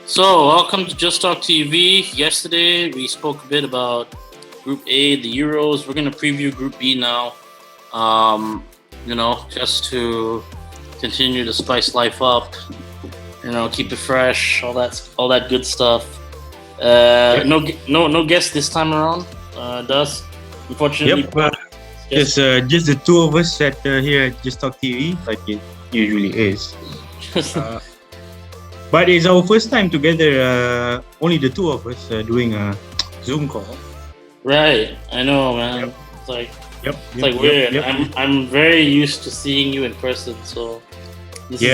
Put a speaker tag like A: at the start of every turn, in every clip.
A: So, welcome to Just Talk TV. Yesterday, we spoke a bit about Group A, the Euros. We're going to preview Group B now. Just to continue to spice life up. Keep it fresh, all that good stuff. No guest this time around. Does unfortunately.
B: Yep. Just the two of us here at Just Talk TV, like it usually is. But it's our first time together, only the two of us doing a Zoom call.
A: Right, I know, man.
B: Yep.
A: It's like weird. I'm very used to seeing you in person, so this is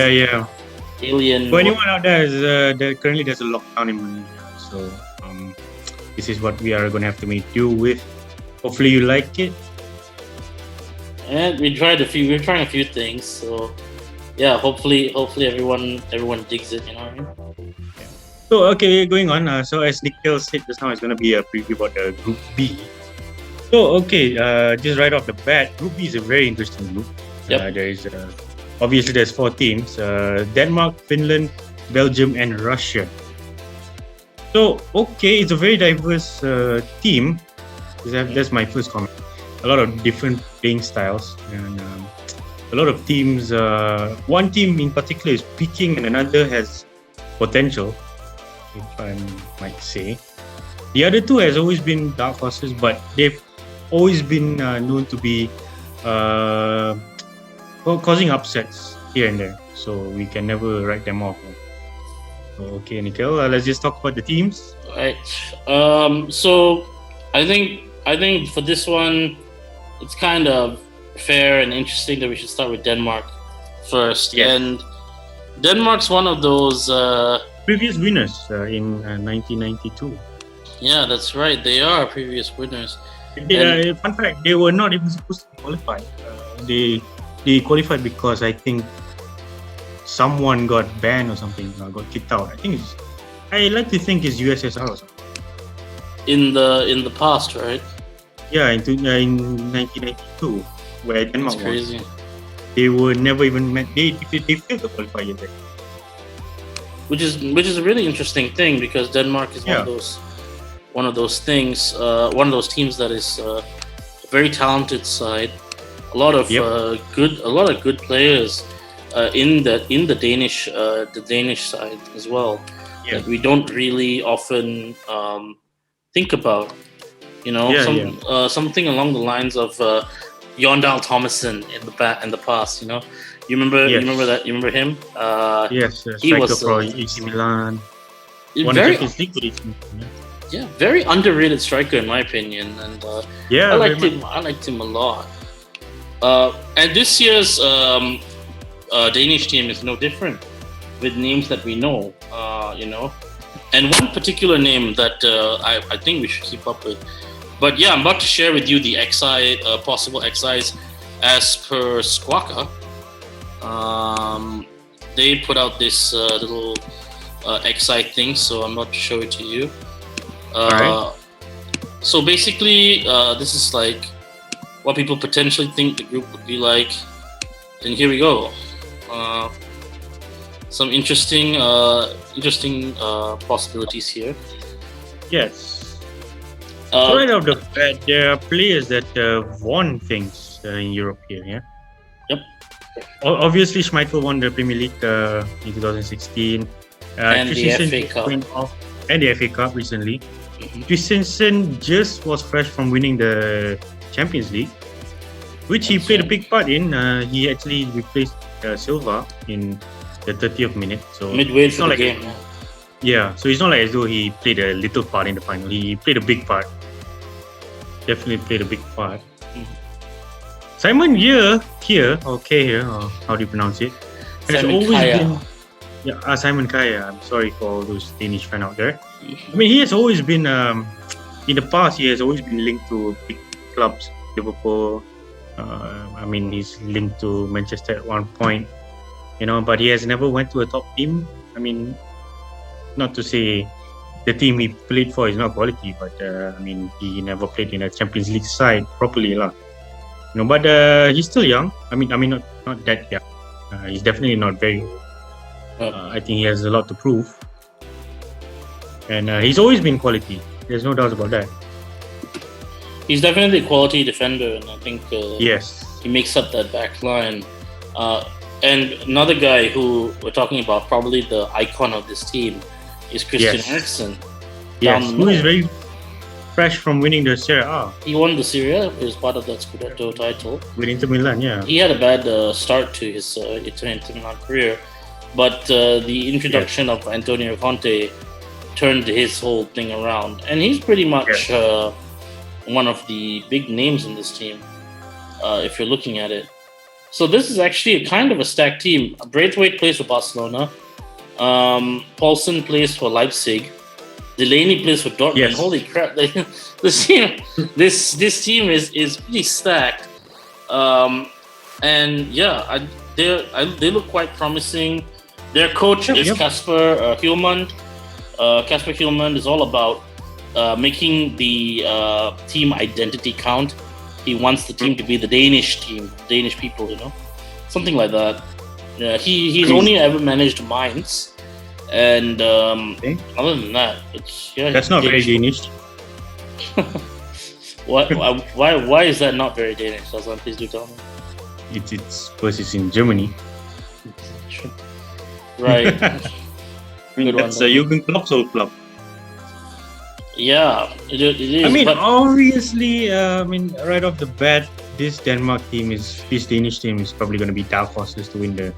A: alien.
B: For anyone out there, currently there's a lockdown in Malaysia, so this is what we are going to have to make do with. Hopefully you like it.
A: And we're trying a few things, so yeah, hopefully everyone digs it, you know what I mean?
B: So okay, going on. So as Nikhil said just now, it's going to be a preview about the Group B. So okay, just right off the bat, Group B is a very interesting group.
A: Yep.
B: There's 4 teams: Denmark, Finland, Belgium, and Russia. So okay, it's a very diverse team. That's my first comment. A lot of different playing styles and a lot of teams. One team in particular is peaking and another has potential, if I might say. The other two has always been dark horses, but they've always been known to be causing upsets here and there. So we can never write them off. Okay, Nikhil, let's just talk about the teams.
A: Right. So I think for this one, it's kind of fair and interesting that we should start with Denmark first.
B: Yes.
A: And Denmark's one of those
B: previous winners in 1992.
A: Yeah, that's right. They are previous winners.
B: Fun fact: they were not even supposed to qualify. They qualified because I think someone got banned or something, got kicked out. I like to think it's USSR or something.
A: In the past, right?
B: Yeah, in 1992, where Denmark
A: That's crazy.
B: was. They were never even meant. They failed to qualify yet.
A: Which is a really interesting thing because Denmark is one of those teams that is a very talented side. A lot of good players in the Danish side as well.
B: Yeah.
A: That we don't really often think about. Something along the lines of Jondal Thomason in the past. You remember that? You remember him?
B: Yes,
A: he was
B: for AC Milan.
A: Very underrated striker in my opinion, and I liked him a lot. And this year's Danish team is no different, with names that we know. And one particular name that I think we should keep up with. But yeah, I'm about to share with you the possible XIs as per Squawka. They put out this little XI thing, so I'm about to show it to you.
B: Right.
A: So basically, this is like what people potentially think the group would be like. And here we go. Some interesting possibilities here.
B: Yes. Right out of the bat, there are players that won things in Europe here. Yeah.
A: Yep.
B: Obviously, Schmeichel won the Premier League in 2016.
A: And the FA Cup.
B: And the FA Cup recently.
A: Mm-hmm.
B: Christensen just was fresh from winning the Champions League, which he played a big part in. He actually replaced Silva in the 30th minute. So
A: midway through the game.
B: Yeah, so it's not like as though he played a little part in the final. He played a big part. Definitely played a big part.
A: Mm-hmm.
B: Simon Here, or how do you pronounce it? Simon Kaya. I'm sorry for all those Danish fans out there. I mean, he has always been, in the past, he has always been linked to big clubs, Liverpool. He's linked to Manchester at one point, but he has never went to a top team. I mean, not to say the team he played for is not quality, but he never played in a Champions League side properly, But he's still young. Not that young. He's definitely not very. I think he has a lot to prove. and he's always been quality. There's no doubt about that.
A: He's definitely a quality defender, and I think
B: yes,
A: he makes up that back line. And another guy who we're talking about, probably the icon of this team, is Christian Eriksen.
B: Yes, who is very fresh from winning the Serie A.
A: He won the Serie A. He was part of that Scudetto title
B: with Inter Milan. Yeah,
A: he had a bad start to his Inter Milan career, but the introduction of Antonio Conte turned his whole thing around, and he's pretty much one of the big names in this team. If you're looking at it, so this is actually a kind of a stacked team. Braithwaite plays for Barcelona. Paulsen plays for Leipzig. Delaney plays for Dortmund.
B: Yes.
A: Holy crap! This team is pretty stacked. And yeah, they look quite promising. Their coach is Kasper Hjulmand. Kasper Hjulmand is all about making the team identity count. He wants the team to be the Danish team, Danish people, something like that. Yeah, he's only ever managed Mainz. And other than that,
B: that's not very Danish.
A: Why is that not very Danish? Dazlan, please do tell me.
B: It's because it's in Germany.
A: Right.
B: That's a Jürgen Klopp's old club.
A: Yeah, it is.
B: I mean, obviously, right off the bat, this Danish team is probably going to be dark horses to win the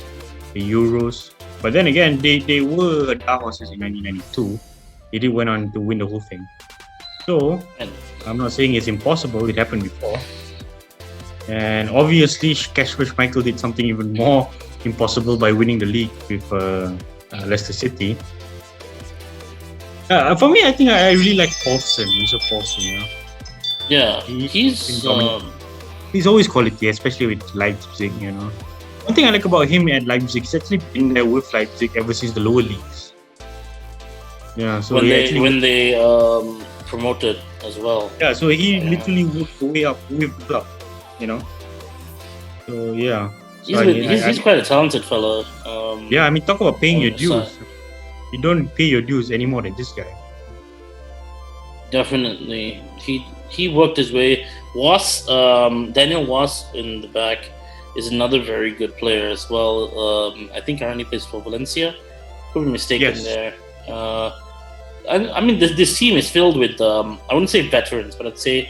B: Euros. But then again, they were dark horses in 1992. They did went on to win the whole thing. So, I'm not saying it's impossible. It happened before. And obviously, Kasper Schmeichel did something even more impossible by winning the league with Leicester City. For me, I think I really like Paulsen.
A: Yeah,
B: he's always quality, especially with Leipzig. One thing I like about him at Leipzig is actually been there with Leipzig ever since the lower leagues. Yeah, so
A: when they promoted as well.
B: Yeah, so he literally worked the way up with the club. So yeah,
A: he's quite a talented fella.
B: Talk about paying your dues. You don't pay your dues any more than this guy.
A: Definitely, he worked his way. Daniel Was in the back is another very good player as well. I think currently plays for Valencia. Could be mistaken there. I mean, this team is filled with I wouldn't say veterans, but I'd say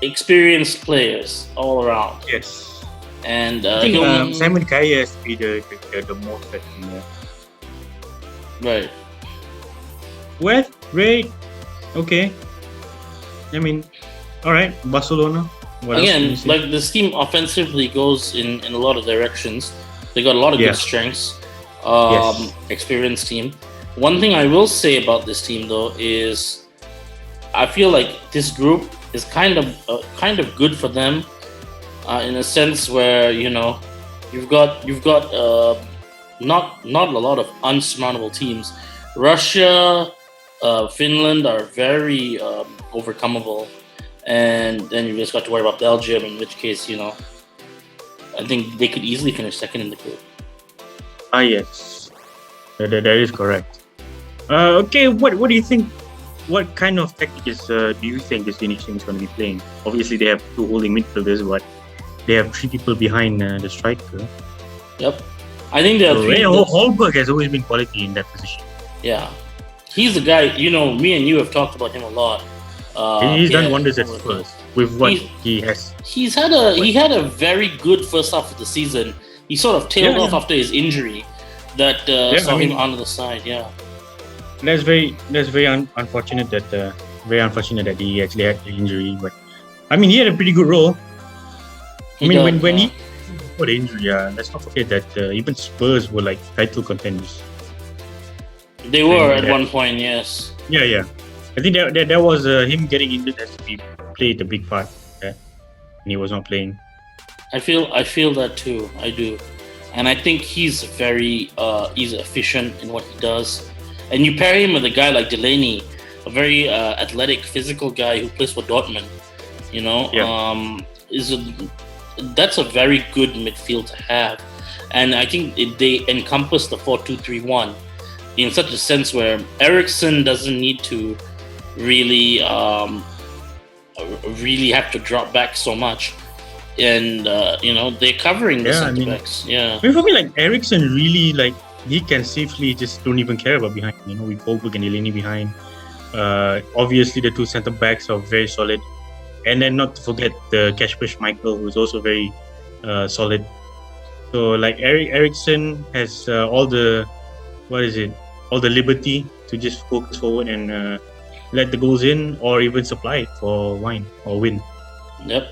A: experienced players all around.
B: Yes.
A: And
B: I think Simon Kaya has to be the most veteran there.
A: Right.
B: Well, great. Okay. I mean, all right. Barcelona.
A: Again, like this team offensively goes in a lot of directions. They got a lot of good strengths. Experienced team. One thing I will say about this team though is, I feel like this group is kind of good for them, in a sense where you've got not a lot of unsurmountable teams. Russia, Finland are very overcomable. And then you just got to worry about Belgium, in which case, I think they could easily finish second in the group.
B: Yes. That is correct. Okay, what do you think? What kind of tactics do you think this Danish team is going to be playing? Obviously, they have two holding midfielders, but they have three people behind the striker.
A: Yep. I think there are three.
B: Holberg has always been quality in that position.
A: Yeah. He's the guy, me and you have talked about him a lot.
B: He's done wonders at first with what he has.
A: He had a very good first half of the season. He sort of tailed off after his injury that saw him on the side. Yeah,
B: that's very unfortunate that he actually had the injury. But I mean, he had a pretty good role. When he got the injury, let's not forget that even Spurs were like title contenders.
A: They were at one point, yes.
B: Yeah. I think that was him getting injured has to be played a big part. And he was not playing.
A: I feel that too. I do, and I think he's very he's efficient in what he does. And you pair him with a guy like Delaney, a very athletic, physical guy who plays for Dortmund. That's a very good midfield to have, and I think they encompass the 4-2-3-1. in such a sense where Eriksson doesn't need to really really have to drop back so much, and they're covering the center backs. Yeah,
B: I mean, for me, like Eriksson really he can safely just don't even care about behind. With Holberg and Eleni behind. Obviously, the two center backs are very solid, and then not to forget the Kasper Michael, who's also very solid. So Eriksson has all the liberty to just focus forward and let the goals in, or even supply it for win.
A: Yep.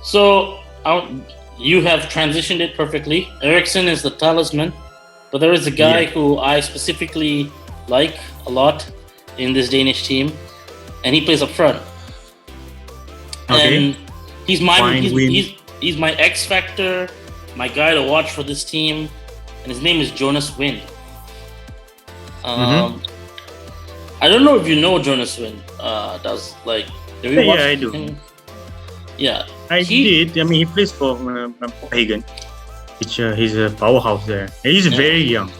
A: So you have transitioned it perfectly. Eriksson is the talisman, but there is a guy who I specifically like a lot in this Danish team, and he plays up front.
B: Okay.
A: And he's my X factor, my guy to watch for this team, and his name is Jonas Wind. I don't know if you know Jonas Wind.
B: I do.
A: Yeah,
B: I did. I mean, he plays for Copenhagen, which he's a powerhouse there. And he's very young.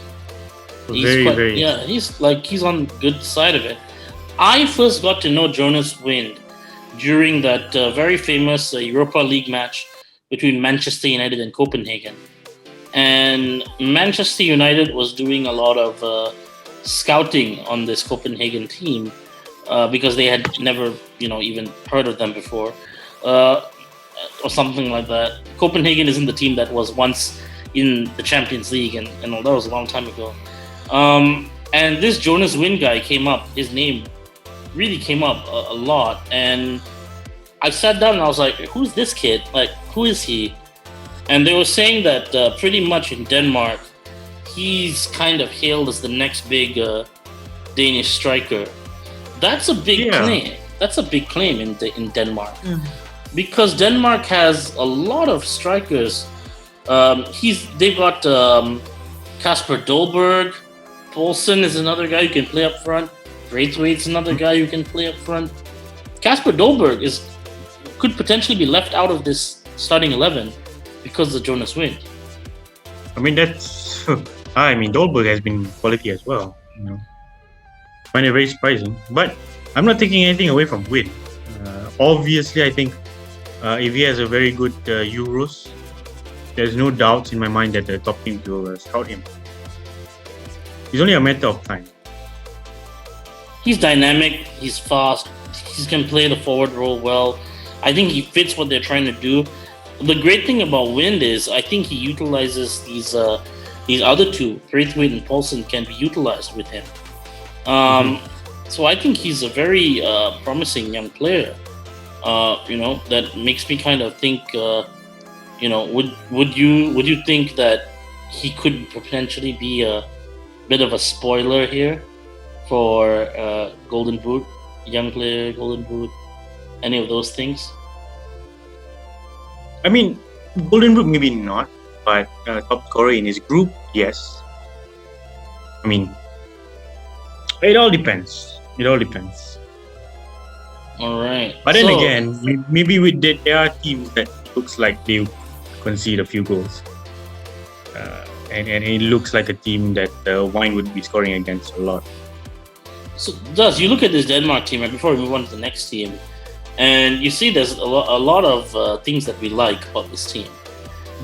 B: Very
A: yeah. He's on good side of it. I first got to know Jonas Wind during that very famous Europa League match between Manchester United and Copenhagen, and Manchester United was doing a lot of scouting on this Copenhagen team because they had never, even heard of them before, or something like that. Copenhagen isn't the team that was once in the Champions League, and that was a long time ago. And this Jonas Wind guy came up. His name really came up a lot, and I sat down and I was like, "Who's this kid? Like, who is he?" And they were saying that pretty much in Denmark, he's kind of hailed as the next big Danish striker. That's a big claim. That's a big claim in Denmark, because Denmark has a lot of strikers. They've got Kasper Dolberg. Poulsen is another guy who can play up front. Braithwaite's another guy who can play up front. Kasper Dolberg could potentially be left out of this starting 11 because of Jonas Wind.
B: I mean, Dolberg has been quality as well. I find it very surprising, but I'm not taking anything away from Wind. Obviously, I think if he has a very good Euros, there's no doubts in my mind that the top teams will scout him. It's only a matter of time.
A: He's dynamic. He's fast. He can play the forward role well. I think he fits what they're trying to do. The great thing about Wind is I think he utilizes these other two, Braithwaite and Poulsen, can be utilized with him. So I think he's a very promising young player. That makes me kind of think. Would you think that he could potentially be a bit of a spoiler here for Golden Boot, young player, Golden Boot, any of those things?
B: I mean, Golden Boot maybe not, but top scorer in his group, yes. I mean, it all depends.
A: All right.
B: But then again, maybe there are teams that looks like they concede a few goals. And it looks like a team that Wine would be scoring against a lot.
A: So, you look at this Denmark team, right, before we move on to the next team, and you see there's a lot of things that we like about this team.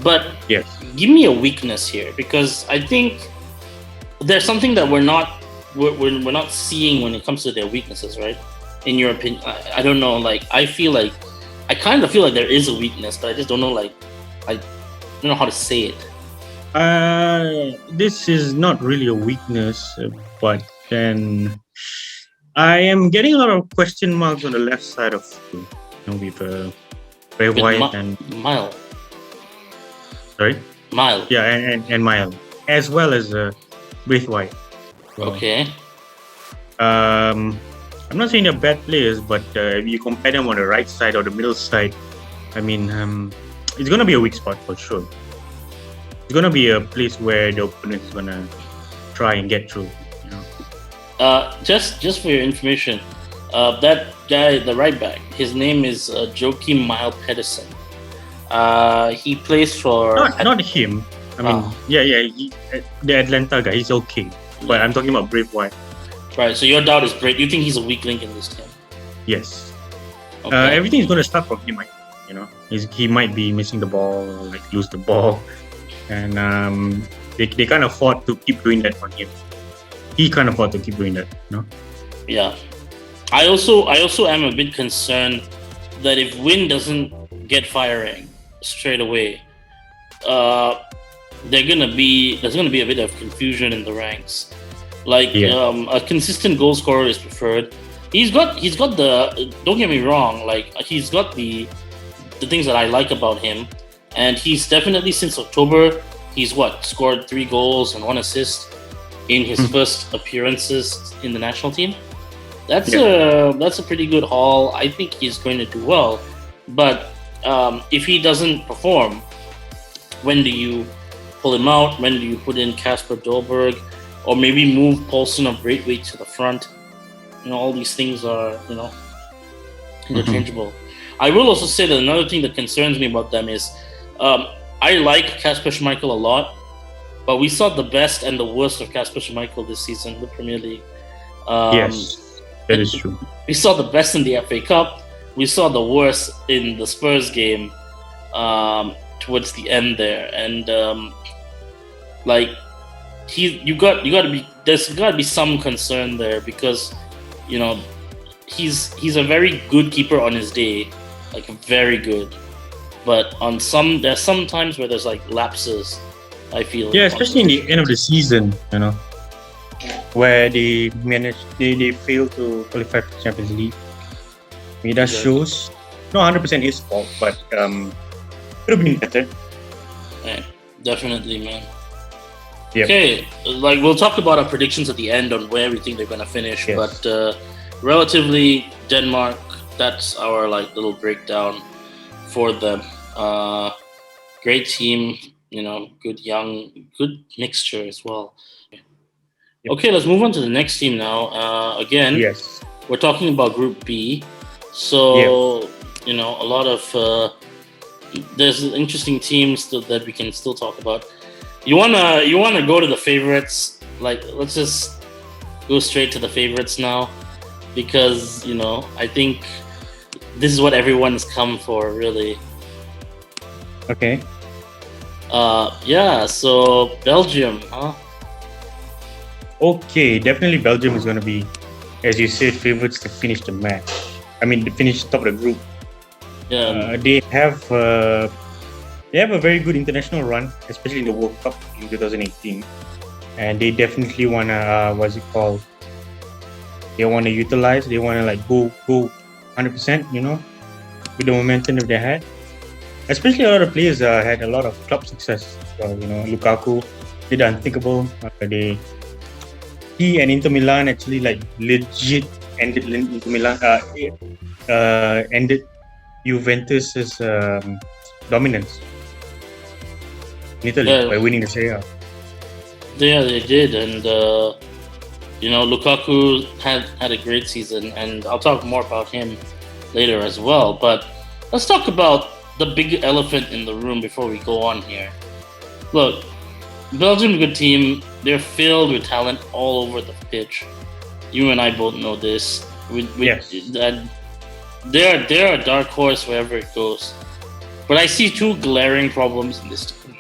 A: But
B: yes,
A: give me a weakness here, because I think there's something that we're not seeing when it comes to their weaknesses, right? In your opinion, I don't know. I kind of feel like there is a weakness, but I just don't know. I don't know how to say it.
B: This is not really a weakness, but then I am getting a lot of question marks on the left side of with Braithwaite and
A: Mile.
B: Sorry,
A: Mile.
B: Yeah, and Mile, as well as Braithwaite. Well,
A: okay.
B: I'm not saying they're bad players, but if you compare them on the right side or the middle side, I mean, it's gonna be a weak spot for sure. It's gonna be a place where the opponent is gonna try and get through.
A: Just for your information, that guy, the right back, his name is Joachim Mile Pedersen. He plays for
B: not him. I mean, the Atlanta guy. He's okay. but I'm talking about Brave White.
A: Right. So your doubt is Brave. You think he's a weak link in this team?
B: Yes.
A: Okay.
B: Everything is going to start from him. He might be missing the ball, like lose the ball, and they can't afford to keep doing that on him. He can't afford to keep doing that.
A: Yeah. I also am a bit concerned that if Win doesn't get firing straight away, there's gonna be a bit of confusion in the ranks. Like a consistent goal scorer is preferred. He's got the, don't get me wrong, like he's got the things that I like about him, and he's definitely, since October, he's scored 3 goals and 1 assist in his first appearances in the national team. That's a pretty good haul. I think he's going to do well, but if he doesn't perform, when do you pull him out? When do you put in Kasper Dolberg, or maybe move Paulson of Braithwaite to the front? All these things are interchangeable. I will also say that another thing that concerns me about them is I like Kasper Schmeichel a lot, but we saw the best and the worst of Kasper Schmeichel this season in the Premier League.
B: Yes, that is true.
A: We saw the best in the FA Cup. We saw the worst in the Spurs game towards the end there, and there's got to be some concern there, because he's a very good keeper on his day, like very good, but there's some times where there's like lapses, I feel.
B: Yeah, especially in the end of the season, where they fail to qualify for Champions League. That shows not 100% his fault, but could have been better.
A: Yeah, definitely, man.
B: Yep.
A: Okay, we'll talk about our predictions at the end on where we think they're gonna finish, but relatively Denmark, that's our little breakdown for them. Great team, good mixture as well. Yep. Okay, let's move on to the next team now. Again, we're talking about Group B, so a lot of there's interesting teams that we can still talk about. You wanna go to the favorites? Let's just go straight to the favorites now, because I think this is what everyone's come for, really.
B: Okay.
A: So Belgium, huh?
B: Okay, definitely Belgium is going to be, as you said, favorites to finish the match. I mean, to finish top of the group.
A: Yeah.
B: They have a very good international run, especially in the World Cup in 2018, and they definitely wanna They wanna utilize. They wanna go 100%. With the momentum that they had. Especially a lot of players had a lot of club success. Lukaku did the unthinkable. He and Inter Milan actually legit ended Inter Milan. Ended Juventus's dominance in Italy by winning the Serie A.
A: Yeah, they did, and Lukaku had a great season, and I'll talk more about him later as well. But let's talk about the big elephant in the room before we go on here. Look, Belgium, good team. They're filled with talent all over the pitch. You and I both know this. They're a dark horse wherever it goes. But I see 2 glaring problems in this team.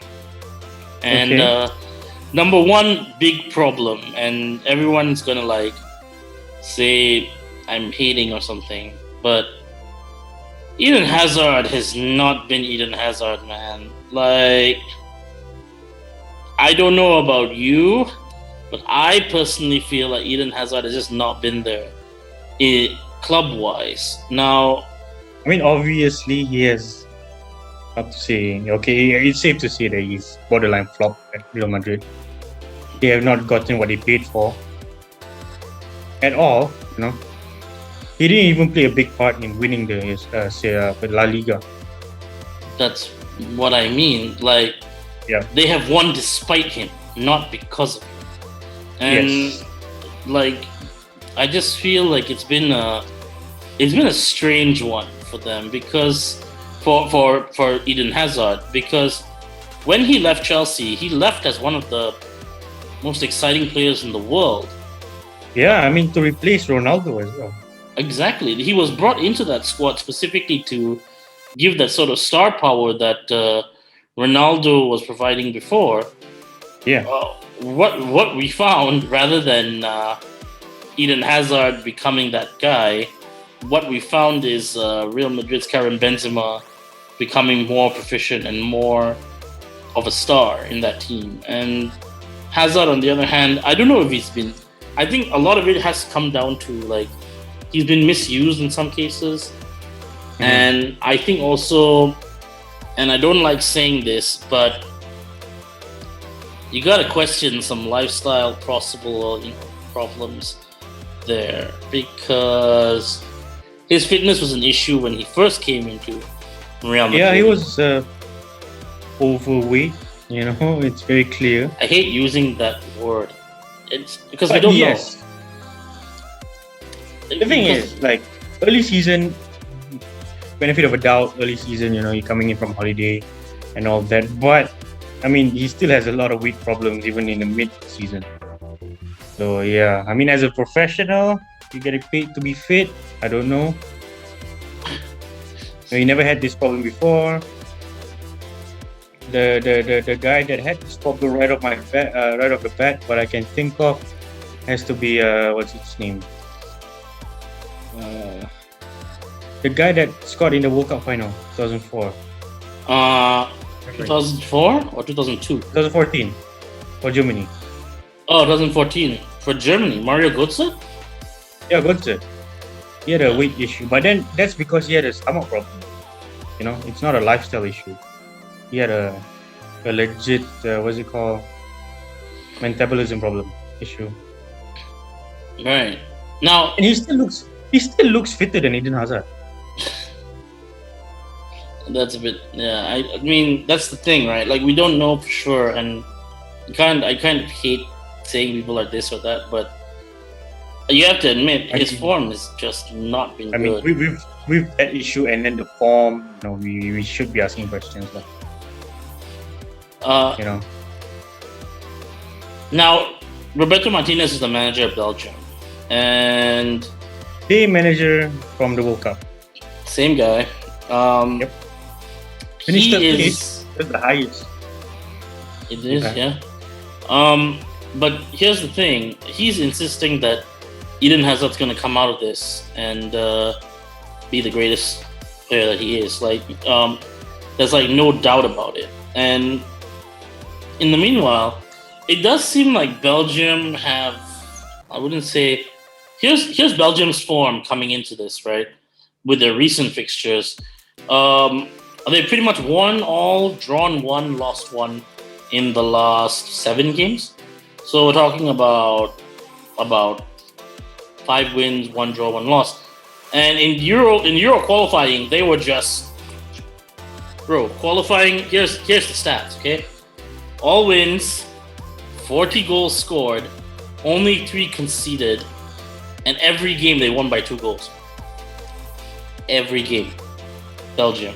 A: And number one big problem, and everyone's gonna say I'm hating or something, but Eden Hazard has not been Eden Hazard, man. I don't know about you, but I personally feel like Eden Hazard has just not been there, club-wise. Now,
B: I mean, obviously he has. Up to say, it's safe to say that he's borderline flop at Real Madrid. They have not gotten what they paid for at all. He didn't even play a big part in winning the La Liga.
A: That's what I mean. They have won despite him, not because of him. And I just feel like it's been a strange one for them, because for Eden Hazard, because when he left Chelsea, he left as one of the most exciting players in the world.
B: Yeah, I mean, to replace Ronaldo as well.
A: Exactly. He was brought into that squad specifically to give that sort of star power that Ronaldo was providing before.
B: Yeah.
A: What we found, rather than Eden Hazard becoming that guy, what we found is Real Madrid's Karim Benzema becoming more proficient and more of a star in that team. And Hazard, on the other hand, I don't know if he's been. I think a lot of it has come down to like he's been misused in some cases, and I think also, and I don't like saying this, but you gotta question some lifestyle problems there, because his fitness was an issue when he first came into Real Madrid.
B: Yeah, he was overweight. You know, it's very clear.
A: I hate using that word. It's because I don't know.
B: The thing is, like, early season, benefit of a doubt, early season, you know, you're coming in from holiday and all that. But, I mean, he still has a lot of weight problems even in the mid-season. So, yeah. I mean, as a professional, you get paid to be fit. I don't know. So, he never had this problem before. The guy that had this problem right off the bat, what I can think of has to be what's his name? The guy that scored in the World Cup final, 2004.
A: 2004 or 2002?
B: 2014 for Germany.
A: Oh, 2014 for Germany. Mario Götze?
B: Yeah, Götze. He had a weight issue, but then that's because he had a stomach problem. You know, it's not a lifestyle issue. He had a legit what's it called, metabolism problem issue.
A: Right now,
B: and he still looks fitter than Eden Hazard.
A: That's a bit, yeah. I mean, that's the thing, right? Like, we don't know for sure, and I kind of hate saying people like this or that, but you have to admit his form has just not been good.
B: I mean, we've that issue, and then the form. You know, we should be asking questions, like, you know.
A: Now, Roberto Martinez is the manager of Belgium, and
B: the manager from the World Cup.
A: Same guy.
B: Yep. Finished the highest.
A: It is, yeah. But here's the thing: he's insisting that Eden Hazard's going to come out of this and be the greatest player that he is. Like, there's like no doubt about it. And in the meanwhile, it does seem like Belgium have, I wouldn't say, here's Belgium's form coming into this, right? With their recent fixtures. They pretty much won all, drawn one, lost one in the last 7 games. So we're talking about 5 wins, 1 draw, 1 loss. And in Euro qualifying, they were just qualifying. Here's the stats, okay? All wins, 40 goals scored, only 3 conceded, and every game they won by 2 goals. Every game, Belgium.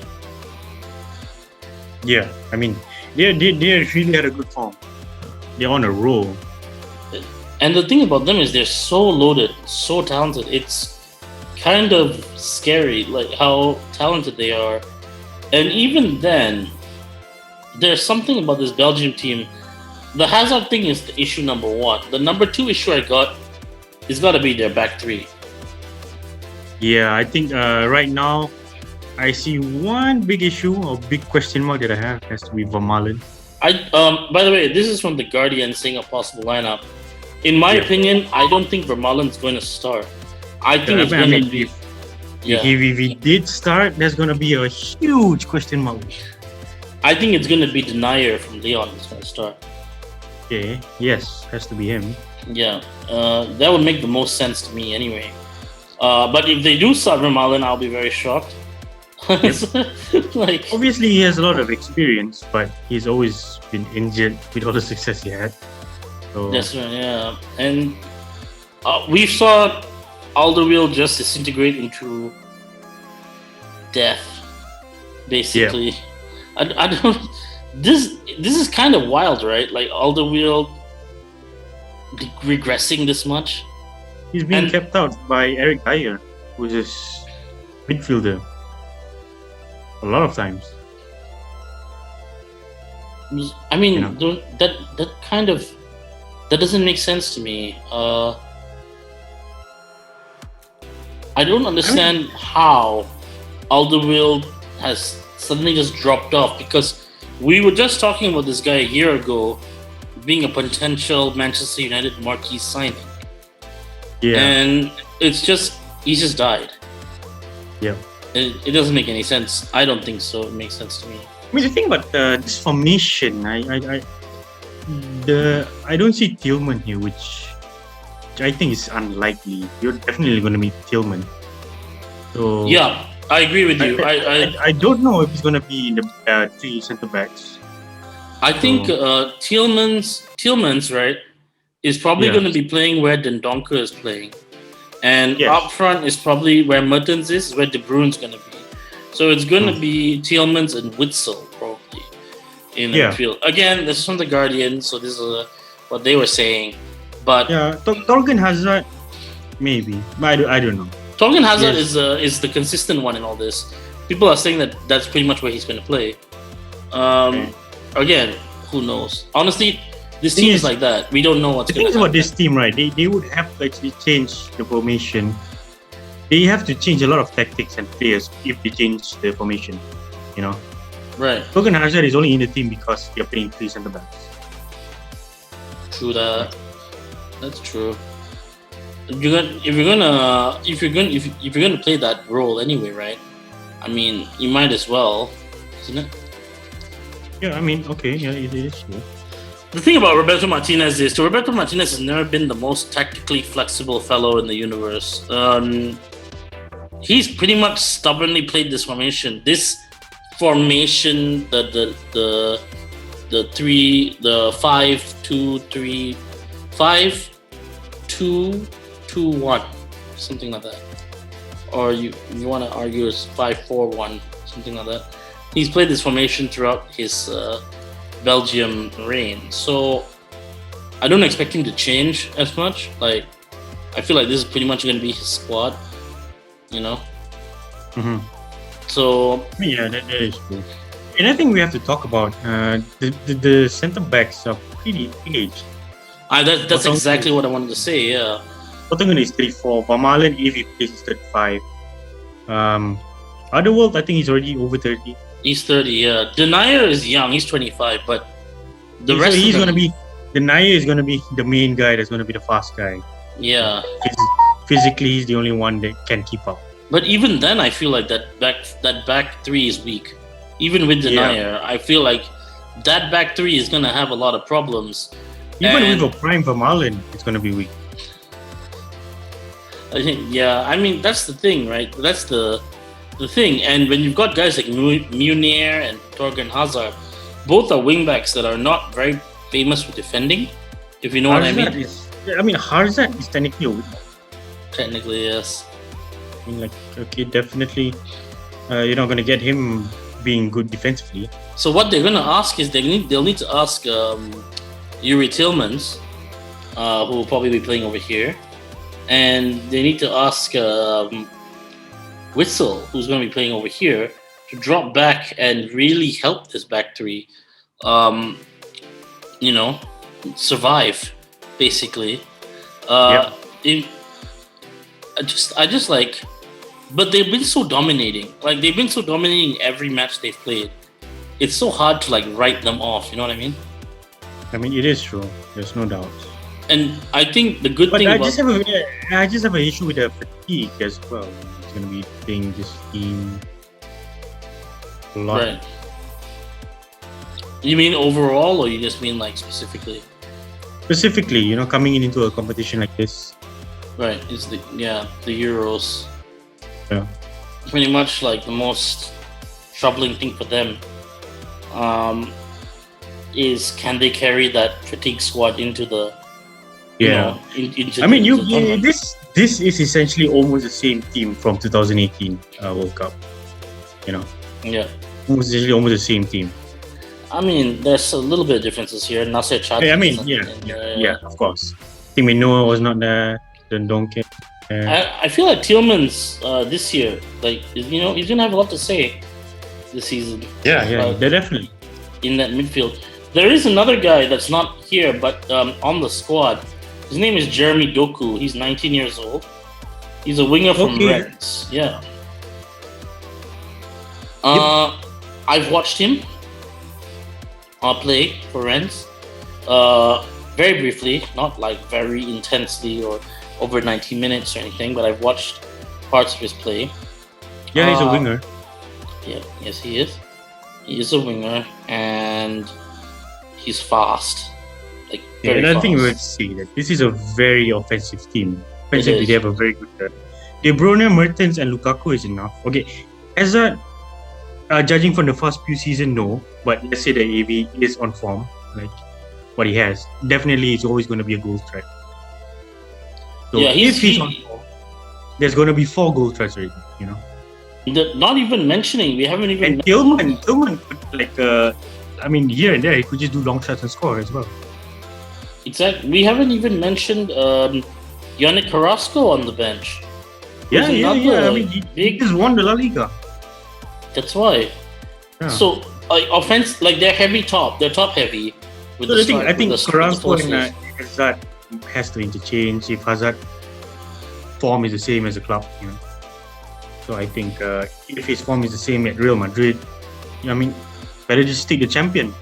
B: Yeah, I mean, they really had a good form. They're on a roll.
A: And the thing about them is they're so loaded, so talented. It's kind of scary, like how talented they are. And even then, there's something about this Belgium team. The Hazard thing is the issue number 1. The number 2 issue I got is got to be their back 3.
B: Yeah, I think right now I see one big issue or big question mark that I have has to be Vermaelen.
A: By the way, this is from The Guardian saying a possible lineup. In my opinion, I don't think Vermaelen's going to start. I think it's going to be.
B: If he did start, there's going to be a huge question mark.
A: I think it's going to be Denier from Lyon who's going to start.
B: Okay, yes, has to be him.
A: Yeah, that would make the most sense to me anyway. But if they do start Vermaelen, I'll be very shocked. Like,
B: obviously, he has a lot of experience, but he's always been injured with all the success he had. So.
A: That's right, yeah. And we saw Alderweireld just disintegrate into death, basically. Yeah. I don't. This is kind of wild, right? Like Alderweireld regressing this much.
B: He's being kept out by Eric Dyer, who's his midfielder. A lot of times.
A: I mean, that doesn't make sense to me. I don't understand how Alderweireld has suddenly just dropped off, because we were just talking about this guy a year ago being a potential Manchester United marquee signing. Yeah. And he's just died.
B: Yeah.
A: It doesn't make any sense. I don't think so. It makes sense to me.
B: I mean, the thing about this formation, I don't see Tillman here, which I think is unlikely. You're definitely going to meet Tillman. So
A: yeah, I agree with you.
B: I don't know if he's going to be in the three centre backs.
A: I think Tillman's right is probably going to be playing where Dendoncker is playing, and up front is probably where Mertens is, where De Bruyne's going to be. So it's going to be Tielemans and Witsel probably in the midfield. Again, this is from the Guardian, so this is what they were saying. But
B: Torgan Hazard, maybe, but I don't know.
A: Torgan Hazard is the consistent one in all this. People are saying that that's pretty much where he's going to play. Again, who knows? Honestly, this team is like that. We don't know what's going to happen.
B: The thing about this team, right? They would have to actually change the formation. They have to change a lot of tactics and players if they change the formation, you know.
A: Right.
B: Torgan Hazard is only in the team because they're playing three centre backs.
A: True that. That's true. If you're gonna play that role anyway, right? I mean, you might as well, isn't it?
B: Yeah, I mean, okay, yeah, it is true.
A: The thing about Roberto Martinez is, Roberto Martinez has never been the most tactically flexible fellow in the universe. He's pretty much stubbornly played this formation. This formation, the 5-2-2-1, something like that. Or you want to argue it's 5-4-1, something like that. He's played this formation throughout his Belgium reign, so I don't expect him to change as much. Like, I feel like this is pretty much going to be his squad, you know. So
B: yeah, that is true. And I think we have to talk about the centre backs are pretty aged.
A: That's exactly what I wanted to say. Yeah,
B: Pottengen is 34. Vermaelen, if he plays, is 35. Alderweireld, I think he's already over 30.
A: He's 30. Yeah, Denier is young. He's 25. But the rest
B: he's going to be. Denier is going to be the main guy. That's going to be the fast guy.
A: Yeah.
B: Physically, he's the only one that can keep up.
A: But even then, I feel like that back three is weak. Even with Denier, I feel like that back three is going to have a lot of problems.
B: Even with a prime Vermaelen, it's going to be weak.
A: I mean, that's the thing, right? That's the thing. And when you've got guys like Munier and Torgan Hazard, both are wingbacks that are not very famous for defending, if you know what I mean.
B: Hazard is technically a wingback.
A: Technically, yes.
B: I mean, like, okay, definitely, you're not going to get him being good defensively.
A: So what they're going to ask is they'll need to ask Yuri Tillmans, who will probably be playing over here, and they need to ask Witsel, who's going to be playing over here, to drop back and really help this back three, survive, basically. But they've been so dominating. Like, they've been so dominating every match they've played. It's so hard to, like, write them off, you know what I mean?
B: I mean, it is true. There's no doubt.
A: And I think the good thing
B: I just have an issue with the fatigue as well. He's going to be playing this team a lot.
A: Right. You mean overall, or you just mean, like, specifically?
B: Specifically, coming into a competition like this.
A: Right. It's the Euros.
B: Yeah.
A: Pretty much, like, the most troubling thing for them is, can they carry that fatigue squad into the this is essentially almost the same team from 2018 World Cup. Yeah.
B: Almost the same team.
A: I mean, there's a little bit of differences here. Nasser Chadli.
B: Yeah, of course. think Noah was not there. Then Donkin.
A: I feel like Tillman's this year, like he's gonna have a lot to say this season.
B: Yeah, definitely.
A: In that midfield, there is another guy that's not here, but on the squad. His name is Jeremy Doku. He's 19 years old. He's a winger from Rennes. Yeah. I've watched him play for Rennes. Very briefly, not like very intensely or over 90 minutes or anything, but I've watched parts of his play.
B: Yeah, he's a winger.
A: Yeah, yes, he is. He is a winger, and he's fast. Like very
B: another
A: fast.
B: thing we would see that this is a very offensive team. Offensively, they have a very good. De Bruyne, Mertens, and Lukaku is enough. Okay, as a judging from the first few seasons, no. But let's say that if he is on form, like what he has, definitely it's always going to be a goal threat. So
A: yeah,
B: if he's on form, there's going to be 4 goal threats already.
A: Not even mentioning, we haven't even.
B: And Tillman could here and there he could just do long shots and score as well.
A: Exactly. We haven't even mentioned Yannick Carrasco on the bench.
B: Yeah. I mean, he just won the La Liga.
A: That's why. Yeah. So, offense, like they're heavy top. They're top heavy.
B: I think Carrasco and Hazard has to interchange if Hazard form is the same as the club. So I think if his form is the same at Real Madrid, I mean, better just take the champion,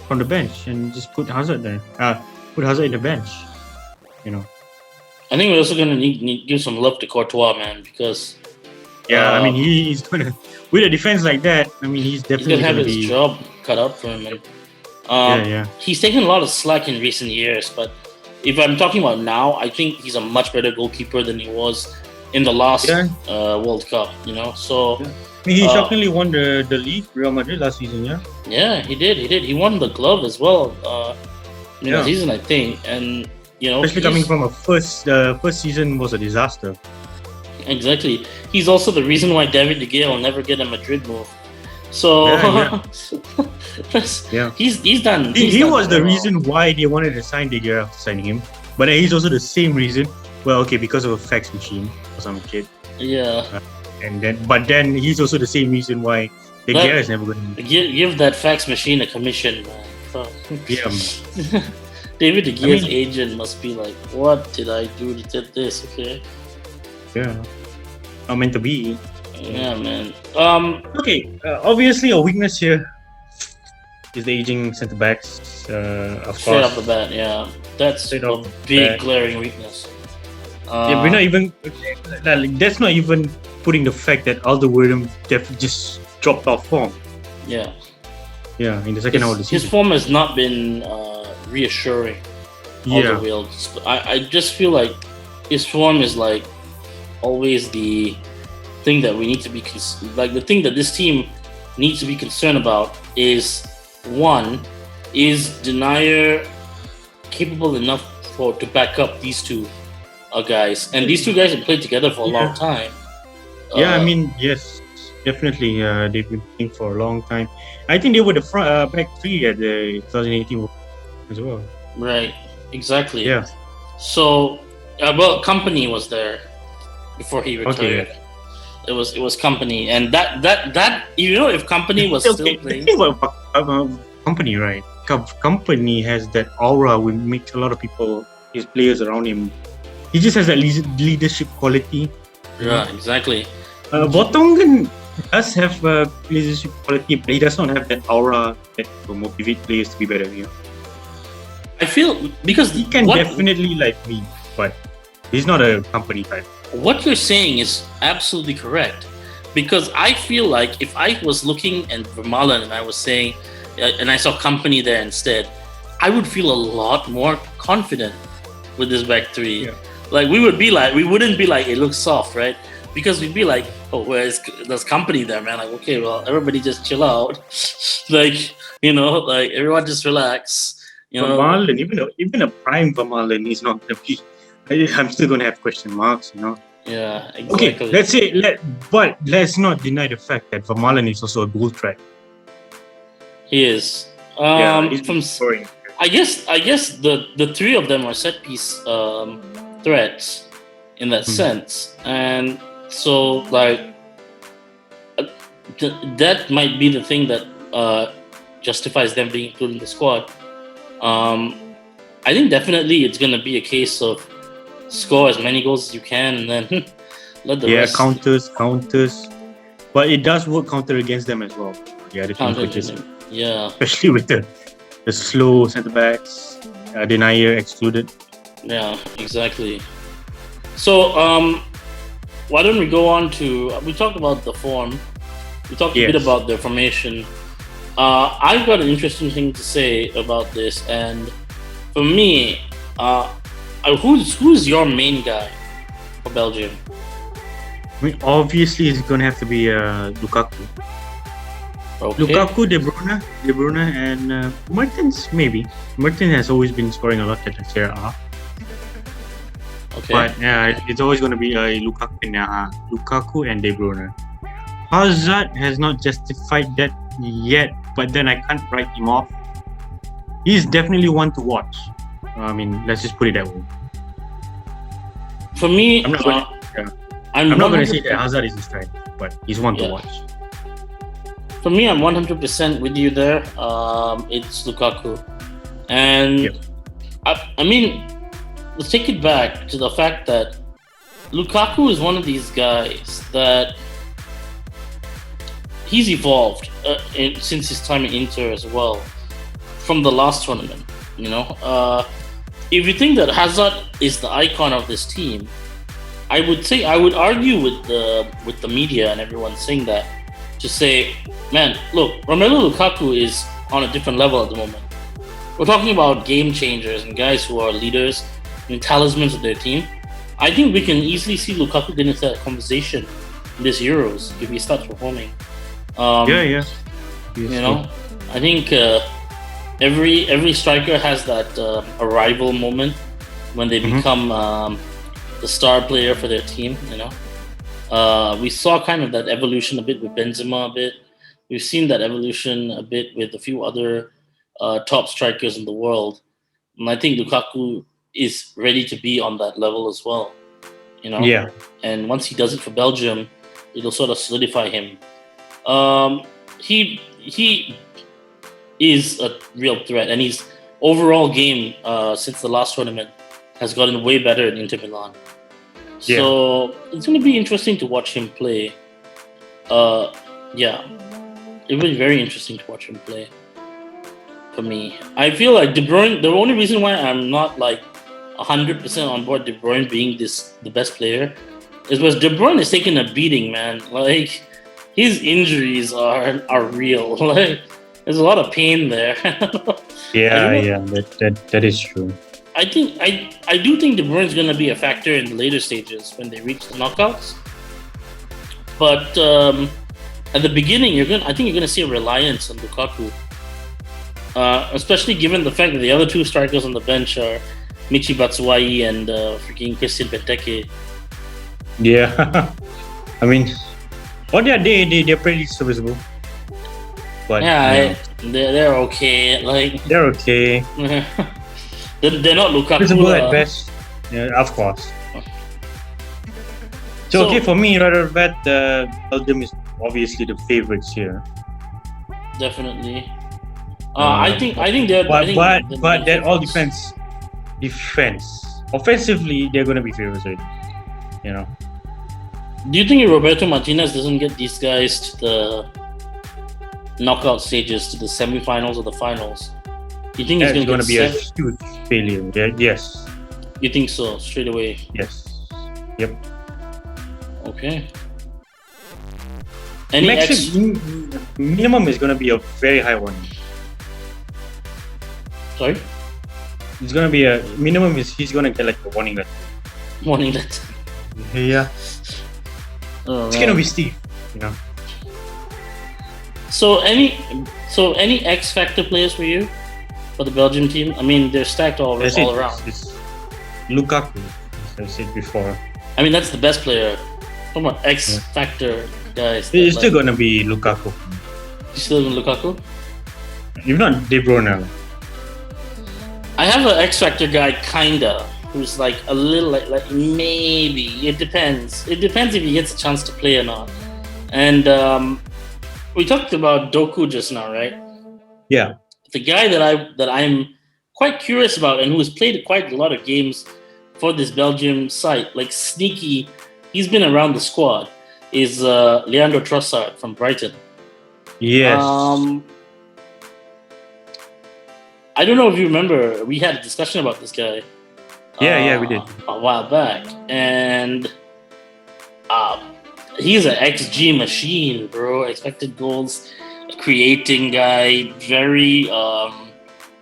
B: from the bench and just put Hazard there. Put Hazard in the bench,
A: I think we're also gonna need to give some love to Courtois, man, because.
B: Yeah, I mean he's gonna with a defense like that. I mean he's definitely
A: gonna have his job cut out for him. And, he's taken a lot of slack in recent years, but if I'm talking about now, I think he's a much better goalkeeper than he was in the last World Cup. So.
B: Yeah. I mean, he shockingly won the league, Real Madrid last season.
A: Yeah, he did. He won the glove as well. Season I think, and
B: especially coming from a first season was a disaster.
A: Exactly. He's also the reason why David De Gea will never get a Madrid move. So he's done.
B: He was the reason why they wanted to sign De Gea after signing him, but he's also the same reason. Well, okay, because of a fax machine or some shit.
A: Yeah.
B: But then he's also the same reason why De Gea is never going to
A: give that fax machine a commission, man.
B: Yeah.
A: David De Gea's agent must be like, "What did I do to get this?" Okay.
B: Yeah. Not meant to be.
A: Yeah, man.
B: Okay. Obviously, a weakness here is the aging centre backs. Of
A: Straight
B: course.
A: off the bat, yeah, that's a big glaring weakness.
B: We're not even. That's not even putting the fact that Alderweireld just dropped off form.
A: Yeah.
B: Yeah, in the second half of the season.
A: His form has not been reassuring. Alderweireld. I just feel like his form is like always the thing that we need to be the thing that this team needs to be concerned about is Denier capable enough to back up these two guys, and these two guys have played together for a long time.
B: I mean, yes, definitely. They've been playing for a long time. I think they were the front back three at the 2018 as well. Right.
A: Exactly.
B: Yeah.
A: So, Company was there before he retired. Okay. It was Company, and that if Company was still playing.
B: Company, right? Company has that aura which makes a lot of people, his players around him. He just has that leadership quality.
A: Yeah, exactly.
B: Botongan does have leadership quality, but he does not have that aura that will motivate players to be better.
A: I feel because
B: he can definitely me, but he's not a Company type.
A: What you're saying is absolutely correct, because I feel like if I was looking at Vermaelen and I was saying, and I saw Company there instead, I would feel a lot more confident with this back three. Yeah. Like we wouldn't be like it looks soft, right? Because we'd be like, oh, there's Company there, man. Like, okay, well, everybody just chill out, like everyone just relax.
B: Vermaelen, even a prime Vermaelen, he's not gonna be. I'm still gonna have question marks,
A: Yeah, exactly.
B: Okay, let's say, but let's not deny the fact that Vermaelen is also a goal threat.
A: He is.
B: He's scoring.
A: I guess the three of them are set piece threats in that sense, and so like that might be the thing that justifies them being included in the squad. I think definitely it's gonna be a case of score as many goals as you can, and then let the rest
B: counters. But it does work counter against them as well. The other team coaches, especially with the slow centre backs, denier excluded.
A: Yeah, exactly. So why don't we go on to we talked about the form, we talked a bit about the formation. I've got an interesting thing to say about this, and for me, who's your main guy for Belgium?
B: I mean, obviously, it's going to have to be Lukaku.
A: Okay.
B: Lukaku, De Bruyne, and Mertens, maybe. Mertens has always been scoring a lot at the Serie A.
A: Okay.
B: But it's always going to be Lukaku and De Bruyne. Hazard has not justified that yet, but then I can't write him off. He's definitely one to watch. I mean, let's just put it that way.
A: For me,
B: I'm not going to say that Hazard is a strike, but he's one to watch.
A: For me, I'm 100% with you there. It's Lukaku. And I mean, let's take it back to the fact that Lukaku is one of these guys that he's evolved since his time in Inter as well, from the last tournament. You know, if you think that Hazard is the icon of this team, I would argue with the media and everyone saying that, to say, man, look, Romelu Lukaku is on a different level at the moment. We're talking about game changers and guys who are leaders and talismans of their team. I think we can easily see Lukaku get into that conversation in this Euros if he starts performing. You know, I think every striker has that arrival moment when they become the star player for their team. You know, we saw kind of that evolution a bit with Benzema. We've seen that evolution a bit with a few other top strikers in the world, and I think Lukaku is ready to be on that level as well. You know, and once he does it for Belgium, it'll sort of solidify him. He is a real threat, and his overall game since the last tournament has gotten way better in Inter Milan. So it's going to be interesting to watch him play. It will be very interesting to watch him play. For me, I feel like De Bruyne. The only reason why I'm not like 100% on board De Bruyne being the best player is because De Bruyne is taking a beating, man. Like, his injuries are real. Like, there's a lot of pain there.
B: That is true.
A: I do think De Bruyne is going to be a factor in the later stages when they reach the knockouts. But at the beginning, I think you're going to see a reliance on Lukaku, especially given the fact that the other two strikers on the bench are Michy Batshuayi and freaking Christian Benteke.
B: Yeah, I mean, on their day, they're pretty serviceable. But
A: they're okay. Like,
B: they're okay.
A: They're not Lukaku.
B: Serviceable at best. Yeah, of course. So okay, for me, rather bet Belgium is obviously the favorites here.
A: Definitely. I think they're.
B: But that all depends. Defense. Offensively, they're going to be favorites, you know.
A: Do you think if Roberto Martinez doesn't get these guys to the knockout stages, to the semi-finals or the finals, you think it's going to
B: be a huge failure? Yes.
A: You think so? Straight away?
B: Yes. Yep.
A: Okay.
B: Minimum is going to be a very high one.
A: Sorry?
B: It's going to be a minimum. He's going to get like a warning letter.
A: Warning letter.
B: Yeah. It's going to be steep, you know.
A: So any X factor players for you for the Belgium team? I mean, they're stacked all around.
B: It's Lukaku, as I said before.
A: I mean, that's the best player. Come on, X factor guys.
B: It's still going to be Lukaku.
A: You still going Lukaku?
B: If not, De Bruyne.
A: I have an X Factor guy, kinda, who's like a little like maybe. It depends. It depends if he gets a chance to play or not. And we talked about Doku just now, right?
B: Yeah.
A: The guy that I'm quite curious about and who has played quite a lot of games for this Belgium side, like sneaky, he's been around the squad, is Leandro Trossard from Brighton.
B: Yes.
A: I don't know if you remember, we had a discussion about this guy.
B: Yeah, we did.
A: A while back. And he's an XG machine, bro. Expected goals, creating guy, very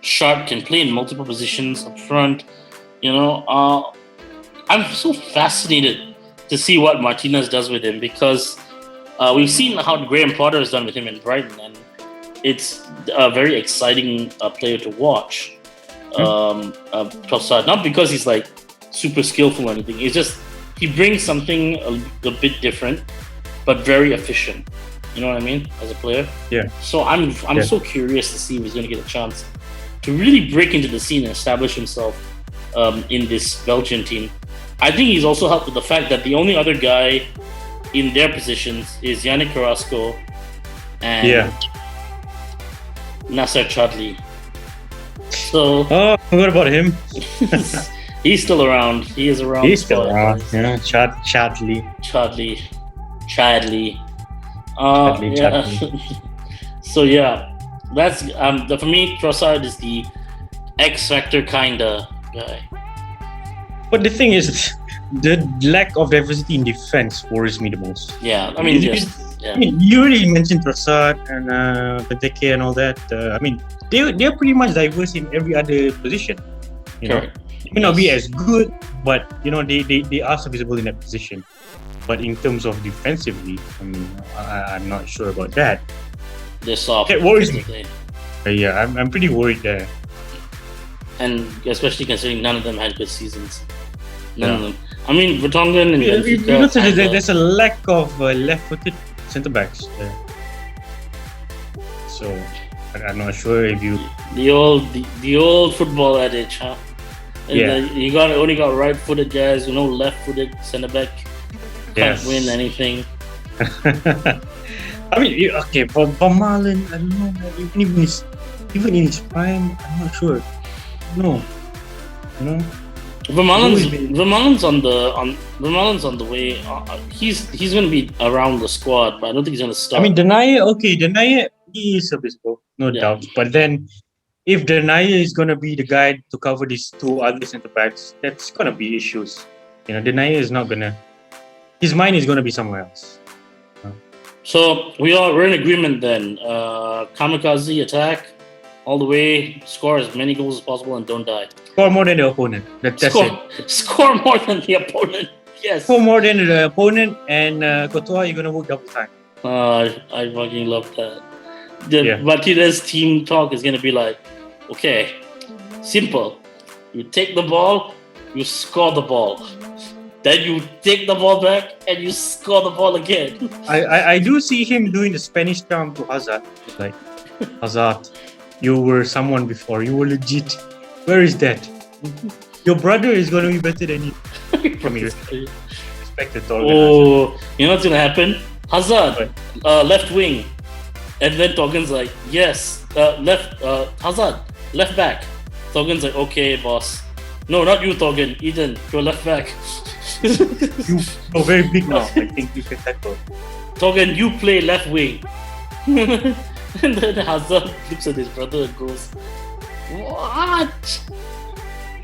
A: sharp, can play in multiple positions up front. You know, I'm so fascinated to see what Martinez does with him, because we've seen how Graham Potter has done with him in Brighton, and it's a very exciting player to watch. Trossard, not because he's like super skillful or anything. It's just he brings something a bit different, but very efficient. You know what I mean, as a player.
B: Yeah.
A: So I'm so curious to see if he's going to get a chance to really break into the scene and establish himself in this Belgian team. I think he's also helped with the fact that the only other guy in their positions is Yannick Carrasco and Nasser Chadli. So
B: I forgot about him.
A: he's still around. He is around.
B: He's still around. Yeah, Chadli.
A: So yeah, that's for me. Trossard is the X Factor kinda guy.
B: But the thing is, the lack of diversity in defense worries me the most.
A: Yeah, I mean,
B: you already mentioned Trossard and Benteke and all that. I mean, they're pretty much diverse in every other position. You know, they may not be as good, but you know they are serviceable in that position. But in terms of defensively, I mean, I'm not sure about that.
A: They're soft.
B: It worries me. Yeah, I'm pretty worried there.
A: And especially considering none of them had good seasons. None of them. I mean, Vertonghen and Benfica.
B: There's a lack of left-footed centre backs there. So I'm not sure if you
A: the old football adage, huh? And you only got right-footed guys, you know, left-footed centre back can't win anything.
B: I mean, okay, for Marlon, I don't know, even in his prime, I'm not sure. No, you know.
A: Vermaelen's on the way. He's going to be around the squad, but I don't think he's going to start.
B: I mean, Denayer, he is serviceable, no doubt. But then, if Denayer is going to be the guy to cover these two other centre backs, that's going to be issues. You know, Denayer is not going to. His mind is going to be somewhere else.
A: So we're in agreement then. Kamikaze attack. All the way, score as many goals as possible and don't die.
B: Score more than the opponent. That's it.
A: Score more than the opponent. Yes.
B: Score more than the opponent, and Courtois, you're gonna work double time.
A: I fucking love that. Martinez team talk is gonna be like, okay, simple. You take the ball, you score the ball. Then you take the ball back and you score the ball again.
B: I do see him doing the Spanish term to Hazard. Like, Hazard, you were someone before. You were legit. Where is that? Your brother is going to be better than you. I mean, respect the Torgan.
A: Oh, you know what's going to happen? Hazard, left wing. And then Torgan's like, yes, Hazard, left back. Torgan's like, okay, boss. No, not you, Torgan. Eden, you're left back.
B: You're very big now. I think you can tackle.
A: Torgan, you play left wing. And then Hazard looks at his brother and goes, what?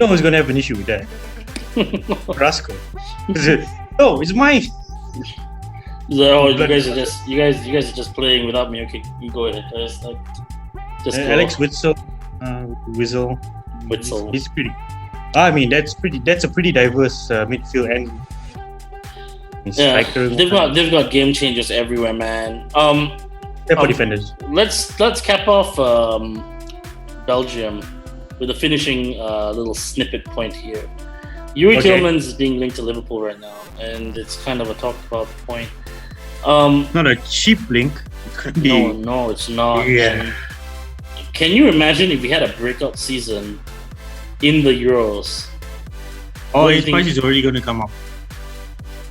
B: No one's gonna have an issue with that. Rascal. No, it's mine.
A: So, you guys are just playing without me. Okay, you go ahead.
B: Alex Witsel. He's pretty. I mean, that's a pretty diverse midfield and striker.
A: They've got game changers everywhere, man.
B: They're for defenders.
A: Let's cap off Belgium with a finishing little snippet point here. Yuri Tillmans is being linked to Liverpool right now, and it's kind of a talked about point.
B: Not a cheap link. It could be.
A: No, it's not.
B: Yeah.
A: And can you imagine if we had a breakout season in the Euros.
B: Oh, his price is already going to come up.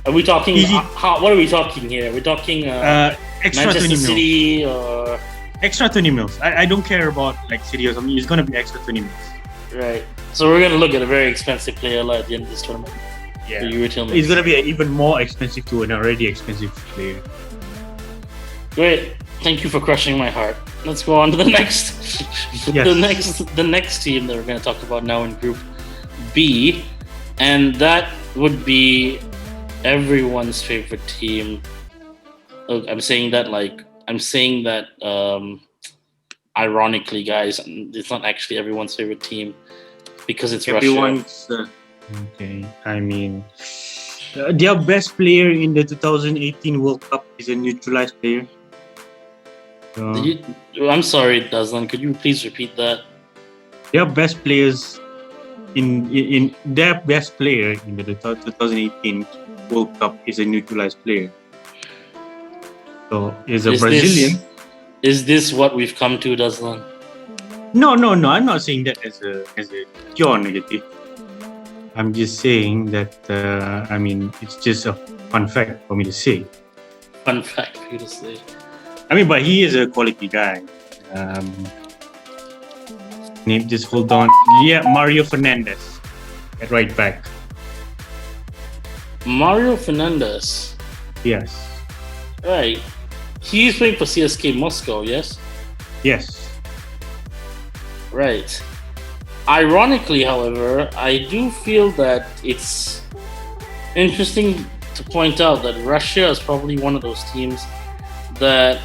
A: Are we talking? What are we talking here? We're talking
B: extra
A: Manchester
B: 20 mils.
A: City or
B: Extra 20 mils. I don't care about like City or something. It's going to be extra 20 mils.
A: right. So we're gonna look at a very expensive player at the end of this tournament.
B: Yeah,
A: it's
B: going to be even more expensive to an already expensive player.
A: Great. Thank you for crushing my heart. Let's go on to the next, the next team that we're going to talk about now in Group B, and that would be everyone's favorite team. I'm saying that ironically, guys. It's not actually everyone's favorite team because it's
B: everyone's. Okay, I mean, their best player in the 2018 World Cup is a neutralized player.
A: I'm sorry, Dazlan. Could you please repeat that?
B: Their best players in their best player in the 2018 World Cup is a neutralized player. So is a Brazilian.
A: Is this what we've come to, Dazlan?
B: No. I'm not saying that as a pure negative. I'm just saying that I mean it's just a fun fact for me to say.
A: Fun fact for you to say.
B: I mean, but he is a quality guy. Name, just hold on. Yeah, Mario Fernandes at right back.
A: Mario Fernandes.
B: Yes.
A: Right. He's playing for CSK Moscow, yes?
B: Yes.
A: Right. Ironically, however, I do feel that it's interesting to point out that Russia is probably one of those teams that...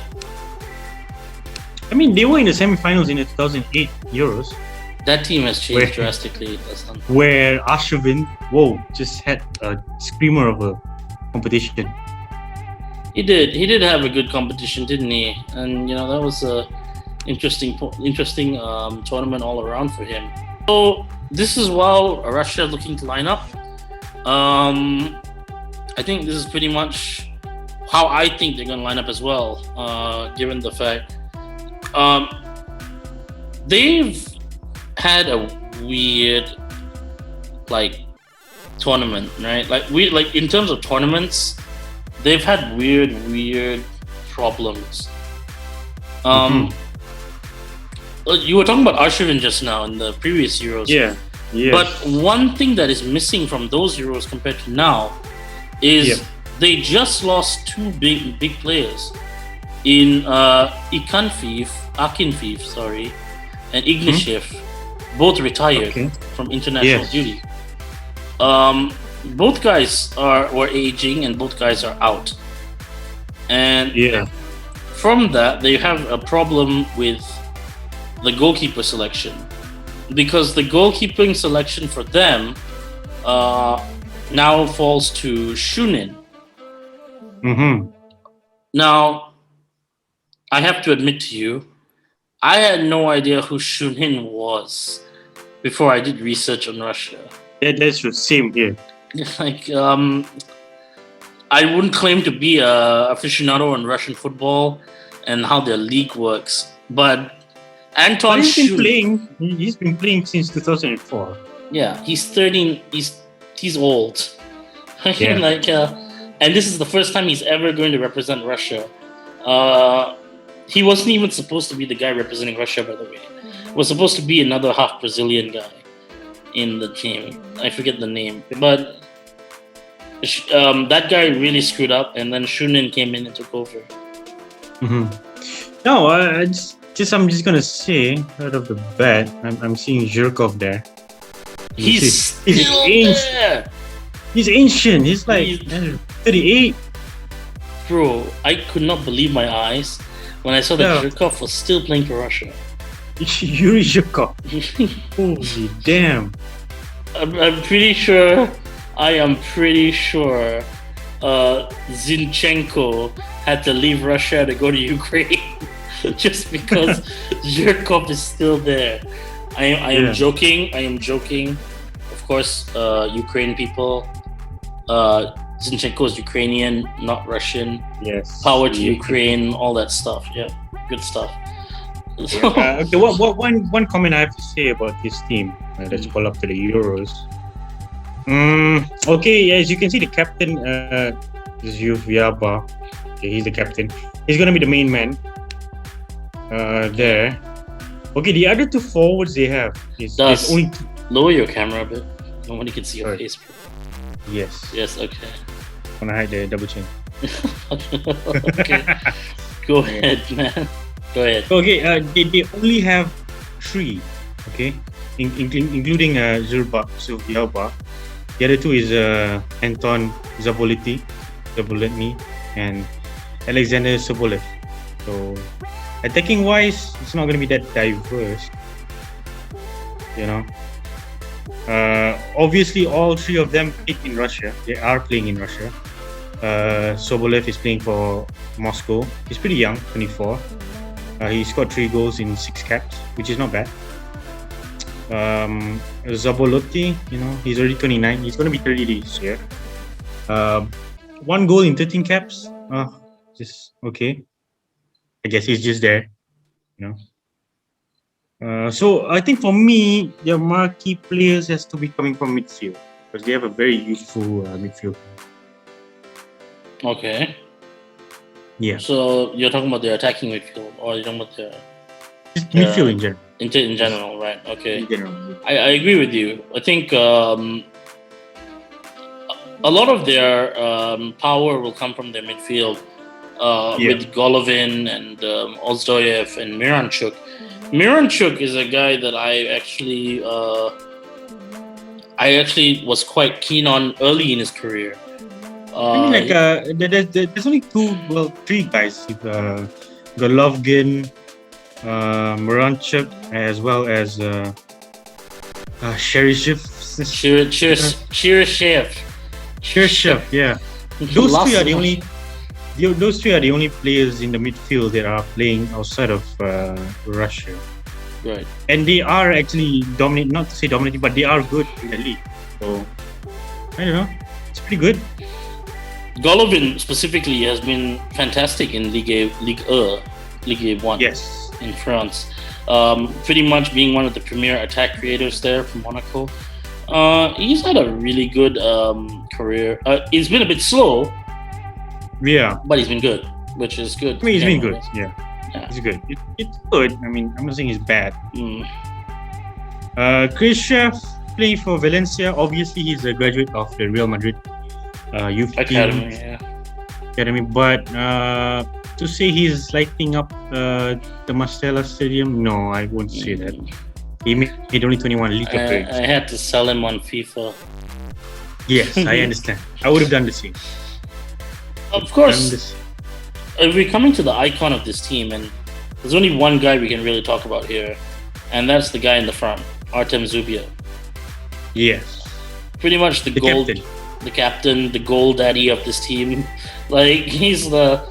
B: I mean, they were in the semi-finals in the 2008 Euros.
A: That team has changed drastically.
B: Where Arshavin, just had a screamer of a competition.
A: He did have a good competition, didn't he? And that was a interesting tournament all around for him. So this is while Russia is looking to line up. I think this is pretty much how I think they're going to line up as well, given the fact they've had a weird tournament, right? In terms of tournaments, they've had weird problems. You were talking about Arshavin just now in the previous Euros.
B: Yeah.
A: But one thing that is missing from those Euros compared to now is they just lost two big players in Akinfeev, and Ignatieff, both retired from international duty. Both guys were aging, and both guys are out. And from that, they have a problem with the goalkeeper selection, because the goalkeeping selection for them now falls to Shunin. Now, I have to admit to you, I had no idea who Shunin was before I did research on Russia.
B: That's the same here.
A: I wouldn't claim to be an aficionado on Russian football and how their league works, but Anton Shunin,
B: he's been playing since 2004.
A: Yeah, he's 13. He's old. And this is the first time he's ever going to represent Russia. He wasn't even supposed to be the guy representing Russia, by the way. It was supposed to be another half Brazilian guy in the team. I forget the name, but that guy really screwed up, and then Shunin came in and took over.
B: No, I'm just gonna say right off the bat, I'm seeing Zhirkov there.
A: He's still there.
B: He's ancient. He's 38.
A: Bro, I could not believe my eyes when I saw that Zhirkov was still playing for Russia.
B: Yuri Zhirkov. Holy damn.
A: I'm pretty sure. I am pretty sure Zinchenko had to leave Russia to go to Ukraine just because Zhirkov is still there. I am joking. Of course, Ukraine people. Zinchenko is Ukrainian, not Russian.
B: Yes.
A: Power to Ukraine, all that stuff. Yeah, good stuff. So,
B: okay, one comment I have to say about this team. Let's call up to the Euros. Okay, as you can see, the captain is Yaba. Okay, he's the captain. He's gonna be the main man. There. Okay, the other two forwards they have is only
A: lower your camera a bit. Nobody can see your face.
B: Yes.
A: Yes. Okay.
B: Wanna hide the double chin.
A: Okay. Go ahead, man. Go ahead.
B: Okay. They only have 3. Okay, including Zurba. The other 2 is Anton Zabolety, and Alexander Sobolev. So, attacking wise, it's not going to be that diverse. You know, obviously, all 3 of them played in Russia. They are playing in Russia. Sobolev is playing for Moscow. He's pretty young, 24. He scored 3 goals in 6 caps, which is not bad. Zabolety, he's already 29. He's going to be 30 this year. 1 goal in 13 caps. Just okay. I guess he's just there. So I think for me, the marquee players has to be coming from midfield because they have a very useful midfield.
A: Okay.
B: Yeah.
A: So you're talking about the attacking midfield, or you're talking about the
B: midfield in general?
A: In general, right? Okay.
B: In general,
A: I agree with you. I think a lot of their power will come from their midfield with Golovin and Ozdoyev and Miranchuk. Miranchuk is a guy that I actually was quite keen on early in his career.
B: There's only 3 guys. Golovin, Miranchuk, as well as Cheryshev. Yeah. Those 3 are the only. Those 3 are the only players in the midfield that are playing outside of Russia.
A: Right.
B: And they are actually dominating, not to say dominating, but they are good in the league. So, I don't know. It's pretty good.
A: Golovin specifically has been fantastic in Ligue 1
B: yes.
A: in France. Pretty much being one of the premier attack creators there from Monaco. He's had a really good career. It's been a bit slow.
B: Yeah.
A: But he's been good, which is good.
B: I mean, he's been good. Yeah. It's good. It's good. I mean, I'm not saying it's bad. Khrushchev playing for Valencia. Obviously, he's a graduate of the Real Madrid youth academy. But to say he's lighting up the Mastella Stadium, no, I won't say that. He made only 21 league appearances.
A: I had to sell him on FIFA.
B: Yes, I understand. I would have done the same.
A: Of course, we're coming to the icon of this team, and there's only one guy we can really talk about here, and that's the guy in the front, Artem Zubia.
B: Yes.
A: Pretty much the captain, the goal daddy of this team. Like he's the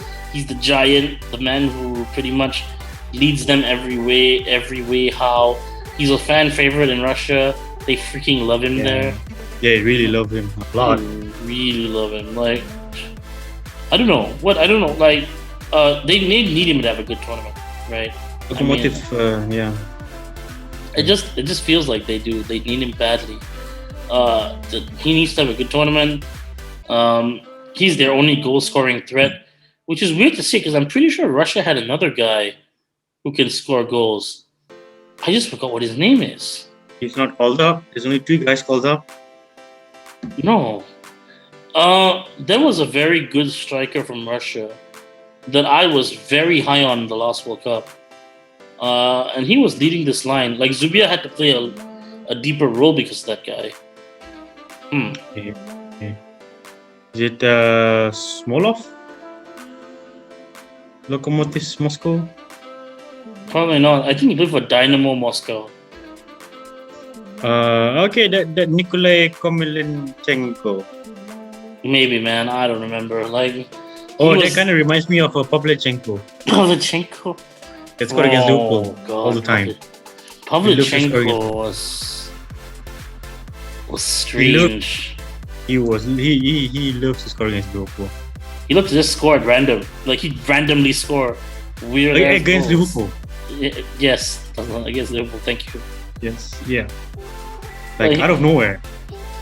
A: giant, the man who pretty much leads them every way. How he's a fan favorite in Russia. They freaking love him there.
B: Yeah, they really love him a lot.
A: They really love him. Like. I don't know. Like, they need him to have a good tournament, right?
B: Locomotive,
A: It just feels like they do. They need him badly. He needs to have a good tournament. He's their only goal-scoring threat, which is weird to see because I'm pretty sure Russia had another guy who can score goals. I just forgot what his name is.
B: He's not called up. There's only 3 guys called up.
A: No. There was a very good striker from Russia that I was very high on in the last World Cup. And he was leading this line. Like, Zubia had to play a deeper role because of that guy.
B: Okay. Is it Smolov? Lokomotiv Moscow?
A: Probably not. I think he played for Dynamo Moscow.
B: Okay, that Nikolai Komilenchenko.
A: Maybe, man. I don't remember. Like,
B: that kind of reminds me of
A: Pavlyuchenko.
B: That's scored against Liverpool all the time.
A: Pavlyuchenko was strange.
B: He loves to score against Liverpool.
A: He looked to just score at random. Like, he'd randomly score weird
B: against
A: goals.
B: Liverpool.
A: Yes, against Liverpool. Thank you.
B: Yes, yeah. Like out of nowhere,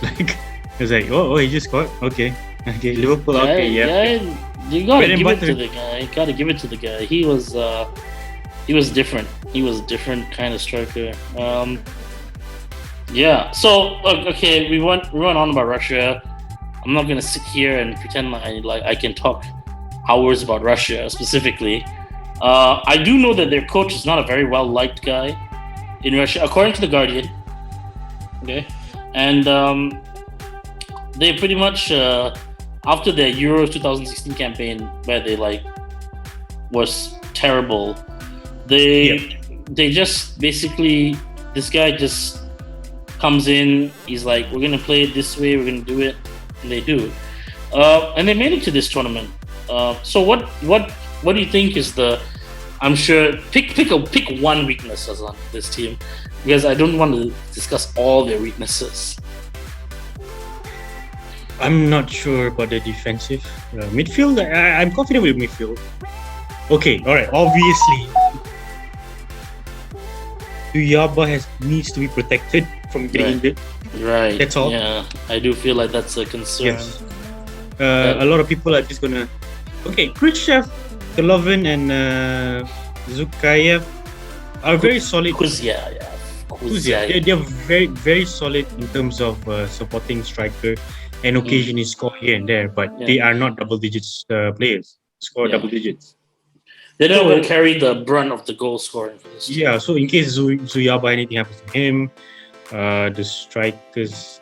B: like it's like, oh, he just scored. Okay, Liverpool. Okay, yeah.
A: You gotta give it to the guy. You gotta give it to the guy. He was different. He was a different kind of striker. Yeah. So okay, we went on about Russia. I'm not gonna sit here and pretend like I can talk hours about Russia specifically. I do know that their coach is not a very well liked guy in Russia, according to the Guardian. Okay, and they pretty much after their Euro 2016 campaign, where they was terrible, they just basically, this guy just comes in. He's like, we're gonna play it this way. We're gonna do it, and they do. And they made it to this tournament. So what do you think is the? I'm sure pick one weakness on this team, because I don't want to discuss all their weaknesses.
B: I'm not sure about the defensive midfield. I'm confident with midfield. Okay, all right. Obviously, Uyaba needs to be protected from getting injured.
A: Right.
B: That's all.
A: Yeah, I do feel like that's a concern.
B: Yes. A lot of people are just gonna. Okay, Khrushchev, Golovin, and Zukayev are very solid.
A: Kuzia.
B: They're very, very solid in terms of supporting striker, and occasionally score here and there. But they are not double digits players. Score double digits.
A: They don't carry the brunt of the goal scoring for this team.
B: Yeah. So in case Zuyaba anything happens to him, the strikers,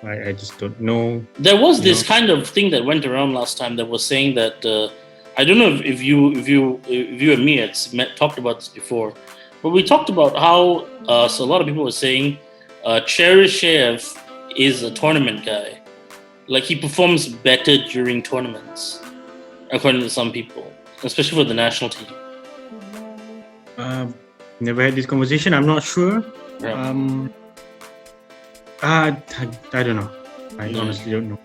B: I just don't know.
A: There was this kind of thing that went around last time that was saying that I don't know if you and me talked about this before, but we talked about how so a lot of people were saying Cheryshev is a tournament guy, like he performs better during tournaments, according to some people, especially for the national team.
B: Never had this conversation. I'm not sure.
A: Yeah.
B: I don't know. I honestly don't know.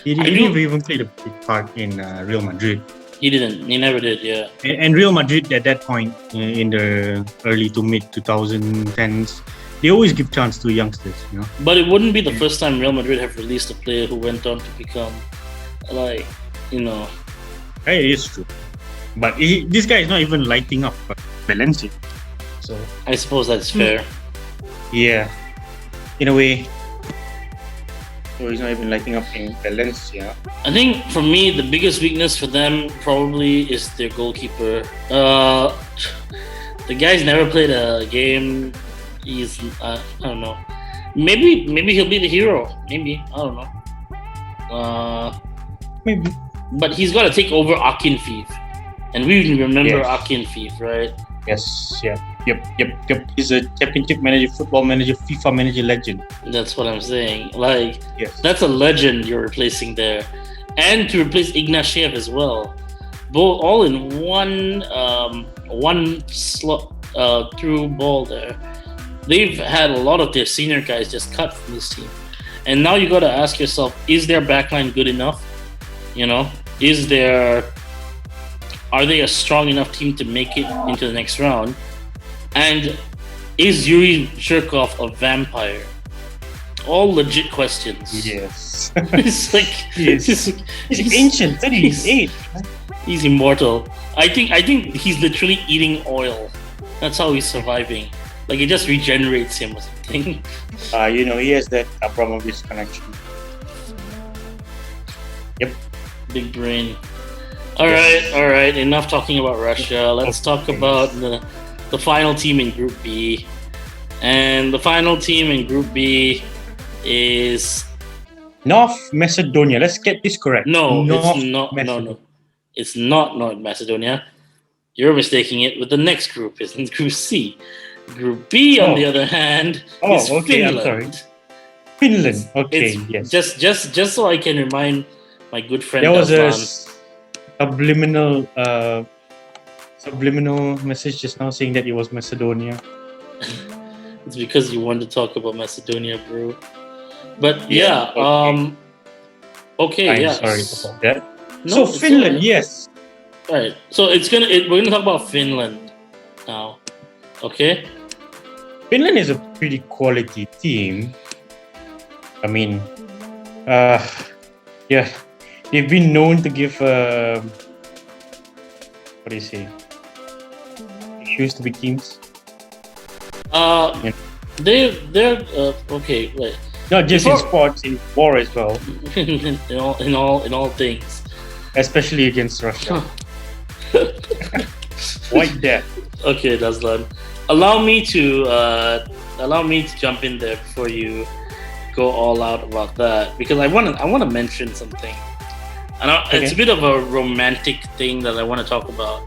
B: He didn't even play a big part in Real Madrid.
A: He didn't. He never did. Yeah.
B: And Real Madrid at that point in the early to mid 2010s, they always give chance to youngsters, you know.
A: But it wouldn't be the first time Real Madrid have released a player who went on to become,
B: It is true. But this guy is not even lighting up Valencia. So
A: I suppose that's fair.
B: Yeah. In a way, so he's not even lighting up in Valencia.
A: I think for me, the biggest weakness for them probably is their goalkeeper. The guy's never played a game. He's I don't know. Maybe he'll be the hero. Maybe, I don't know.
B: Maybe.
A: But he's got to take over Akinfeev, and we remember Akinfeev, right?
B: Yes. Yeah. Yep. He's a championship manager, football manager, FIFA manager legend.
A: That's what I'm saying. That's a legend you're replacing there, and to replace Ignatiev as well, both all in one slot through ball there. They've had a lot of their senior guys just cut from this team, and now you got to ask yourself: is their backline good enough? Are they a strong enough team to make it into the next round? And is Yuri Shirkov a vampire? All legit questions.
B: Yes.
A: It's like
B: he's ancient. 38.
A: He's immortal. I think he's literally eating oil. That's how he's surviving. Like it just regenerates him or something.
B: He has that Abramovich connection. Yep.
A: Big brain. All right. Enough talking about Russia. Let's talk about the final team in Group B. And the final team in Group B is
B: North Macedonia. Let's get this correct.
A: No, it's not. No. It's not North Macedonia. You're mistaking it with the next group. It's in Group C. Group B, on the other hand, is Finland.
B: I'm sorry. Finland. Okay, yes.
A: Just so I can remind my good friend
B: There was
A: Dazlan.
B: a subliminal message just now saying that it was Macedonia.
A: It's because you wanted to talk about Macedonia, bro. But okay,
B: I'm
A: yes.
B: sorry about that.
A: No,
B: so Finland, yes.
A: Right. So we're gonna talk about Finland now. Okay.
B: Finland is a pretty quality team. I mean, yeah, they've been known to give what do you say? Issues to big teams.
A: Yeah. They're okay. Wait.
B: Not just in sports, in war as well.
A: in all things.
B: Especially against Russia. White death.
A: Okay, Dazlan. Allow me to jump in there before you go all out about that, because I want to mention something, and it's a bit of a romantic thing that I want to talk about.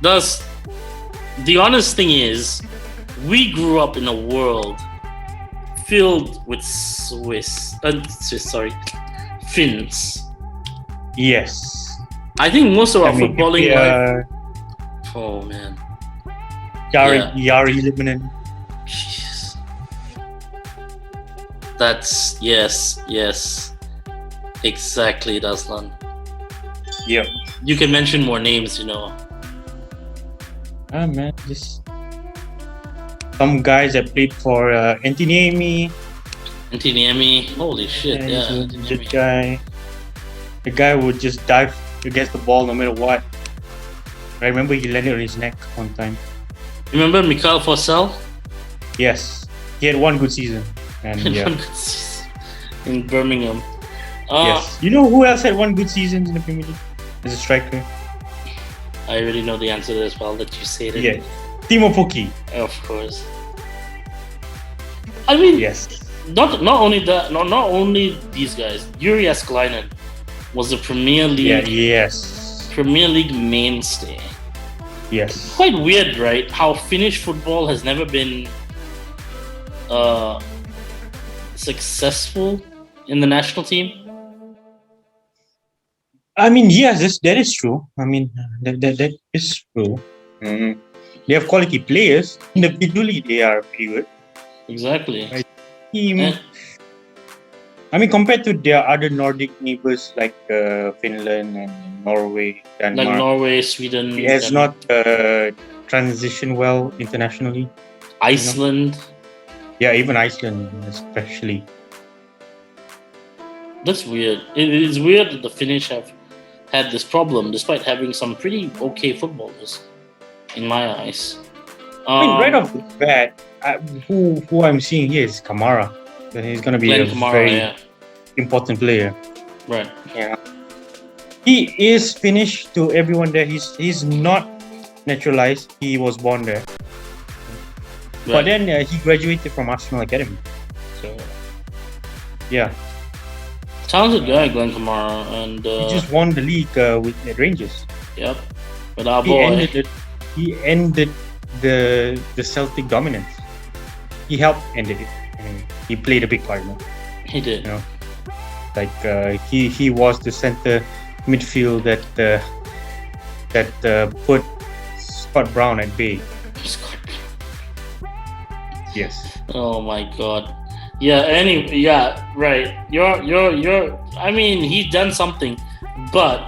A: The honest thing is, we grew up in a world filled with Finns.
B: Yes.
A: I think most of our footballing life. Oh man.
B: Jari Lipmanen.
A: Jeez. That's yes. Exactly, Dazlan.
B: Yep.
A: You can mention more names,
B: Ah man, just some guys that played for Antiniemi.
A: Holy shit, yeah.
B: The guy would just dive against the ball no matter what. I remember he landed on his neck one time.
A: Remember Mikael Forsell?
B: Yes, he had one good season, and
A: in Birmingham.
B: Yes. You know who else had one good season in the Premier League as a striker?
A: I already know the answer to this, but I'll let you say it.
B: Yeah, Timo Pukki.
A: Of course. I mean,
B: yes.
A: Not only that, not only these guys. Yuri Esklainen was the Premier League. Premier League mainstay.
B: Yes.
A: It's quite weird, right? How Finnish football has never been successful in the national team.
B: I mean, yes, that is true. I mean, that is true. Mm-hmm. They have quality players. Individually, they are pretty good.
A: Exactly.
B: Team. I mean, compared to their other Nordic neighbors like Finland and Norway, Denmark,
A: like Norway, Sweden,
B: it has not transitioned well internationally.
A: Iceland.
B: Yeah, even Iceland, especially.
A: That's weird. It is weird that the Finnish have had this problem, despite having some pretty okay footballers, in my eyes.
B: I mean, right off the bat, who I'm seeing here is Kamara. He's going to be a very important player.
A: Right.
B: Yeah. He is Finnish to everyone there. He's not naturalized. He was born there. Right. But then he graduated from Arsenal Academy. So, yeah.
A: Talented guy, Glenn Kamara, and
B: he just won the league with the Rangers.
A: Yep. But our boy,
B: he ended the Celtic dominance. He helped ended it. He played a big part in it.
A: He did.
B: Like he was the center midfield that put Scott Brown at bay. Yes.
A: Oh my God. Yeah. Right. You're. I mean, he's done something, but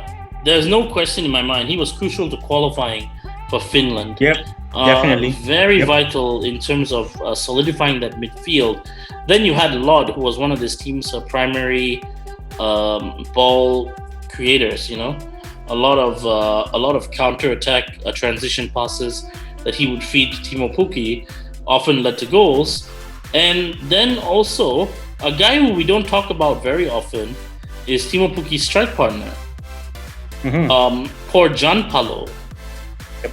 A: there's no question in my mind. He was crucial to qualifying for Finland.
B: Yep. Definitely.
A: Very vital in terms of solidifying that midfield. Then you had Lod, who was one of this team's primary ball creators. A lot of counter-attack transition passes that he would feed to Timo Pukki often led to goals. And then also a guy who we don't talk about very often is Timo Pukki's strike partner, Poor Gianpaolo.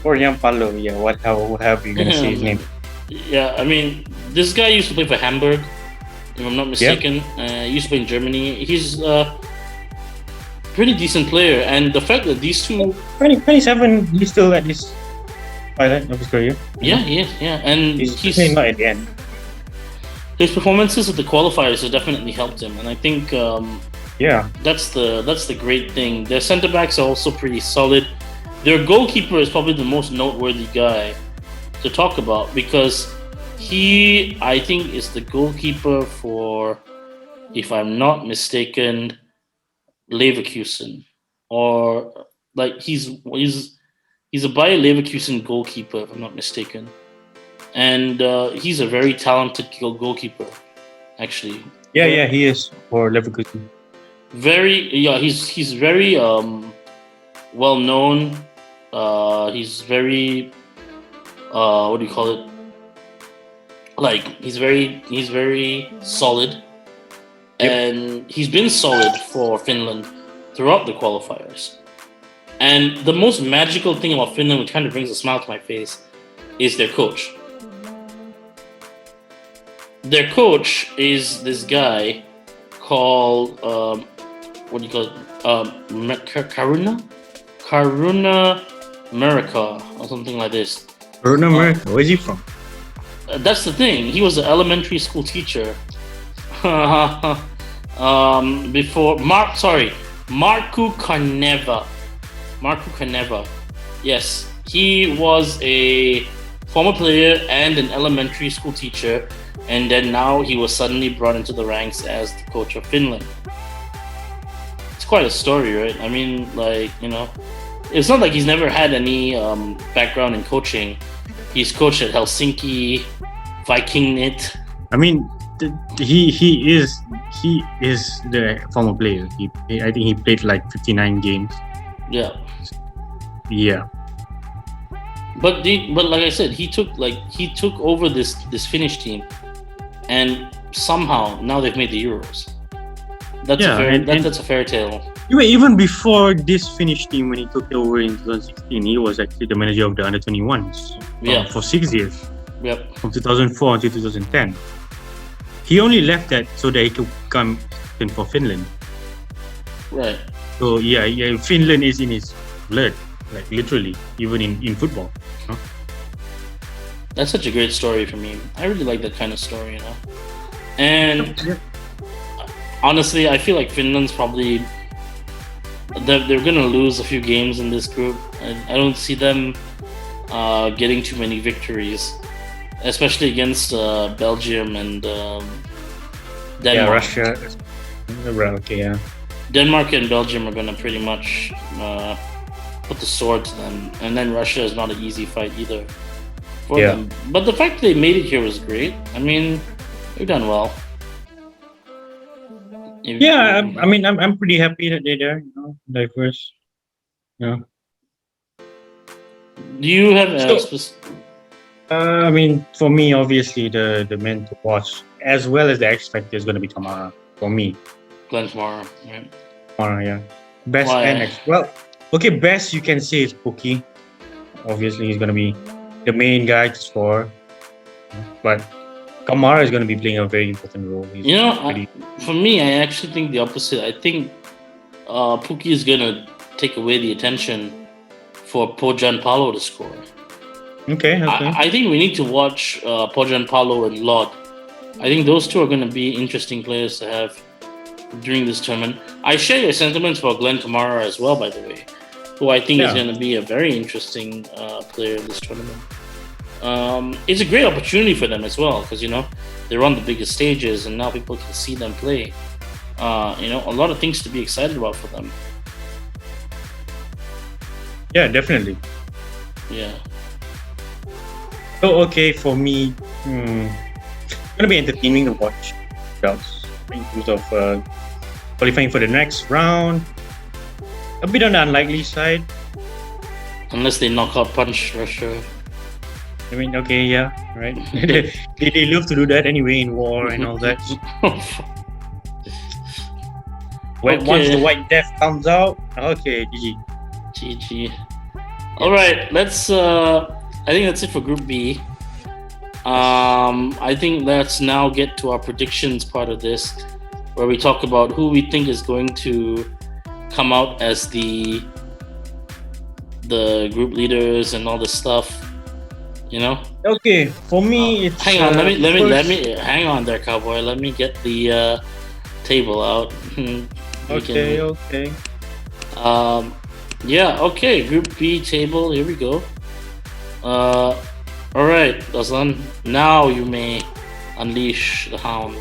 B: Poor Gianpaolo, yeah. What have you gonna say his name?
A: Yeah, I mean, this guy used to play for Hamburg, if I'm not mistaken. Used to play in Germany. He's a pretty decent player, and the fact that these two
B: 27, he's still at this twilight of his career.
A: Yeah, he is. Yeah, and
B: he's not at the end.
A: His performances at the qualifiers have definitely helped him, and I think that's the great thing. Their centre backs are also pretty solid. Their goalkeeper is probably the most noteworthy guy to talk about, because he, I think, is the goalkeeper for, if I'm not mistaken, Leverkusen, or like he's a Bayer Leverkusen goalkeeper, if I'm not mistaken. and he's a very talented goalkeeper. Actually,
B: Yeah, he is for Leverkusen.
A: He's very well known. He's very what do you call it? Like he's very solid, and he's been solid for Finland throughout the qualifiers. And the most magical thing about Finland, which kind of brings a smile to my face, is their coach. Their coach is this guy called what do you call it? Karuna America or something like this.
B: Karuna America. Where's he from?
A: That's the thing. He was an elementary school teacher. Before Marku Kaneva. Marku Kaneva. Yes, he was a former player and an elementary school teacher, and then now he was suddenly brought into the ranks as the coach of Finland. It's quite a story, right? I mean, like, you know, it's not like he's never had any background in coaching. He's coached at Helsinki, Vikingnit.
B: I mean, he is the former player. I think he played like 59 games.
A: Yeah.
B: Yeah.
A: But like I said, he took over this Finnish team, and somehow now they've made the Euros. That's a fairy tale.
B: Even before this Finnish team, when he took over in 2016, he was actually the manager of the under-21s for 6 years.
A: Yep.
B: From 2004 until 2010. He only left that so that he could come in for Finland.
A: Right.
B: So yeah, Finland is in his blood, like literally, even in football. You know?
A: That's such a great story for me. I really like that kind of story, you know. And honestly, I feel like Finland's probably they're gonna lose a few games in this group. I don't see them getting too many victories, especially against Belgium and Denmark.
B: Yeah, Russia. Okay, yeah.
A: Denmark and Belgium are gonna pretty much put the sword to them, and then Russia is not an easy fight either for them. But the fact that they made it here was great. I mean, they've done well.
B: I mean, I'm pretty happy that they're there. You know, diverse. Yeah.
A: Do you have
B: I mean, for me, obviously, the men to watch, as well as the X Factor, is going to be Kamara. For me,
A: Glenn Kamara, right?
B: Kamara, yeah. Best and X. Well, okay, best you can say is Pookie. Obviously, he's going to be the main guy to score. But Kamara is going to be playing a very important role.
A: For me, I actually think the opposite. I think Pookie is going to take away the attention for Pojan Palo to score.
B: Okay.
A: I think we need to watch Pojan Palo and Lod. I think those two are going to be interesting players to have during this tournament. I share your sentiments for Glenn Kamara as well, by the way, who I think is going to be a very interesting player in this tournament. It's a great opportunity for them as well, because they're on the biggest stages and now people can see them play. A lot of things to be excited about for them.
B: Yeah, definitely.
A: Yeah.
B: So okay, for me, it's gonna be entertaining to watch. In terms of qualifying for the next round, a bit on the unlikely side.
A: Unless they knock out punch Russia.
B: I mean, okay, yeah, right. they love to do that anyway in war and all that. Once the White Death comes out, okay,
A: GG. All right, let's. I think that's it for Group B. I think let's now get to our predictions part of this, where we talk about who we think is going to come out as the group leaders and all this stuff.
B: Okay, for me, it's.
A: Hang on, let me hang on there, cowboy. Let me get the table out.
B: Okay.
A: Yeah. Okay. Group B table. Here we go. All right, Dazlan. Now you may unleash the hound.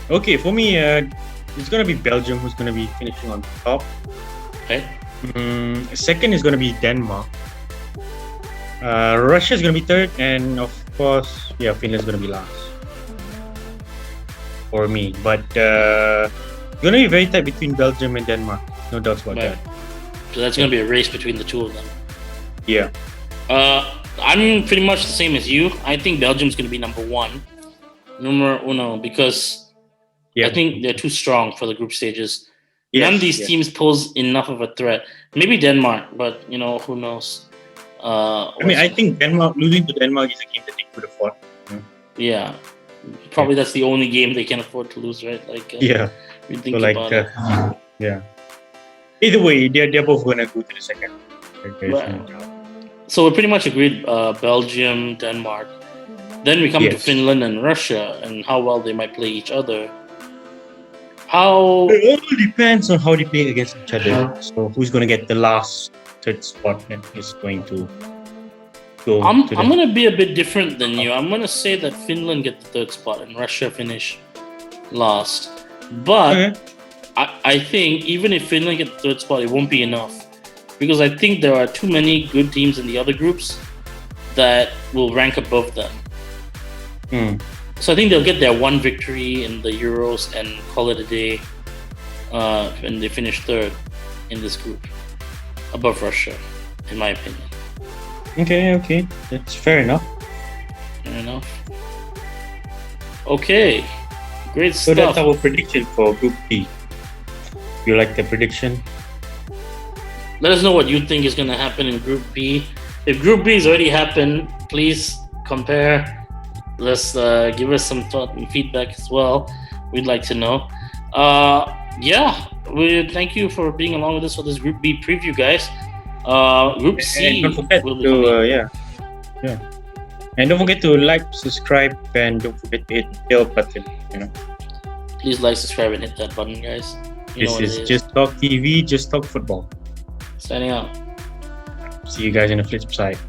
B: Okay, for me, it's gonna be Belgium who's gonna be finishing on top.
A: Okay.
B: Second is gonna be Denmark. Russia's gonna be third, and of course, yeah, Finland's gonna be last for me. But gonna be very tight between Belgium and Denmark. No doubts about that.
A: So that's gonna be a race between the two of them.
B: Yeah.
A: I'm pretty much the same as you. I think Belgium's gonna be numero uno, because I think they're too strong for the group stages. None of these teams pose enough of a threat. Maybe Denmark, but who knows?
B: I think losing to Denmark is a game that they could afford.
A: Yeah, probably that's the only game they can afford to lose, right?
B: You think about it. Either way, they're both gonna go to the second.
A: So we're pretty much agreed. Belgium, Denmark. Then we come to Finland and Russia, and how well they might play each other. It all
B: depends on how they play against each other. So who's gonna get the last third spot that is going to go?
A: I'm gonna be a bit different than you. I'm gonna say that Finland get the third spot and Russia finish last. But I think even if Finland get the third spot, it won't be enough, because I think there are too many good teams in the other groups that will rank above them. So I think they'll get their one victory in the Euros and call it a day, and they finish third in this group, above Russia, in my opinion.
B: Okay, that's fair enough.
A: Okay, great stuff.
B: So that's our prediction for Group B. You like the prediction?
A: Let us know what you think is going to happen in Group B. If Group B has already happened, please compare. Let's give us some thought and feedback as well. We'd like to know. We thank you for being along with us for this Group B preview, guys. Group C.
B: And don't forget And don't forget to like, subscribe, and don't forget to hit the bell button.
A: Please like, subscribe, and hit that button, guys.
B: This is Just Talk TV, Just Talk Football.
A: Signing out.
B: See you guys in the flip side.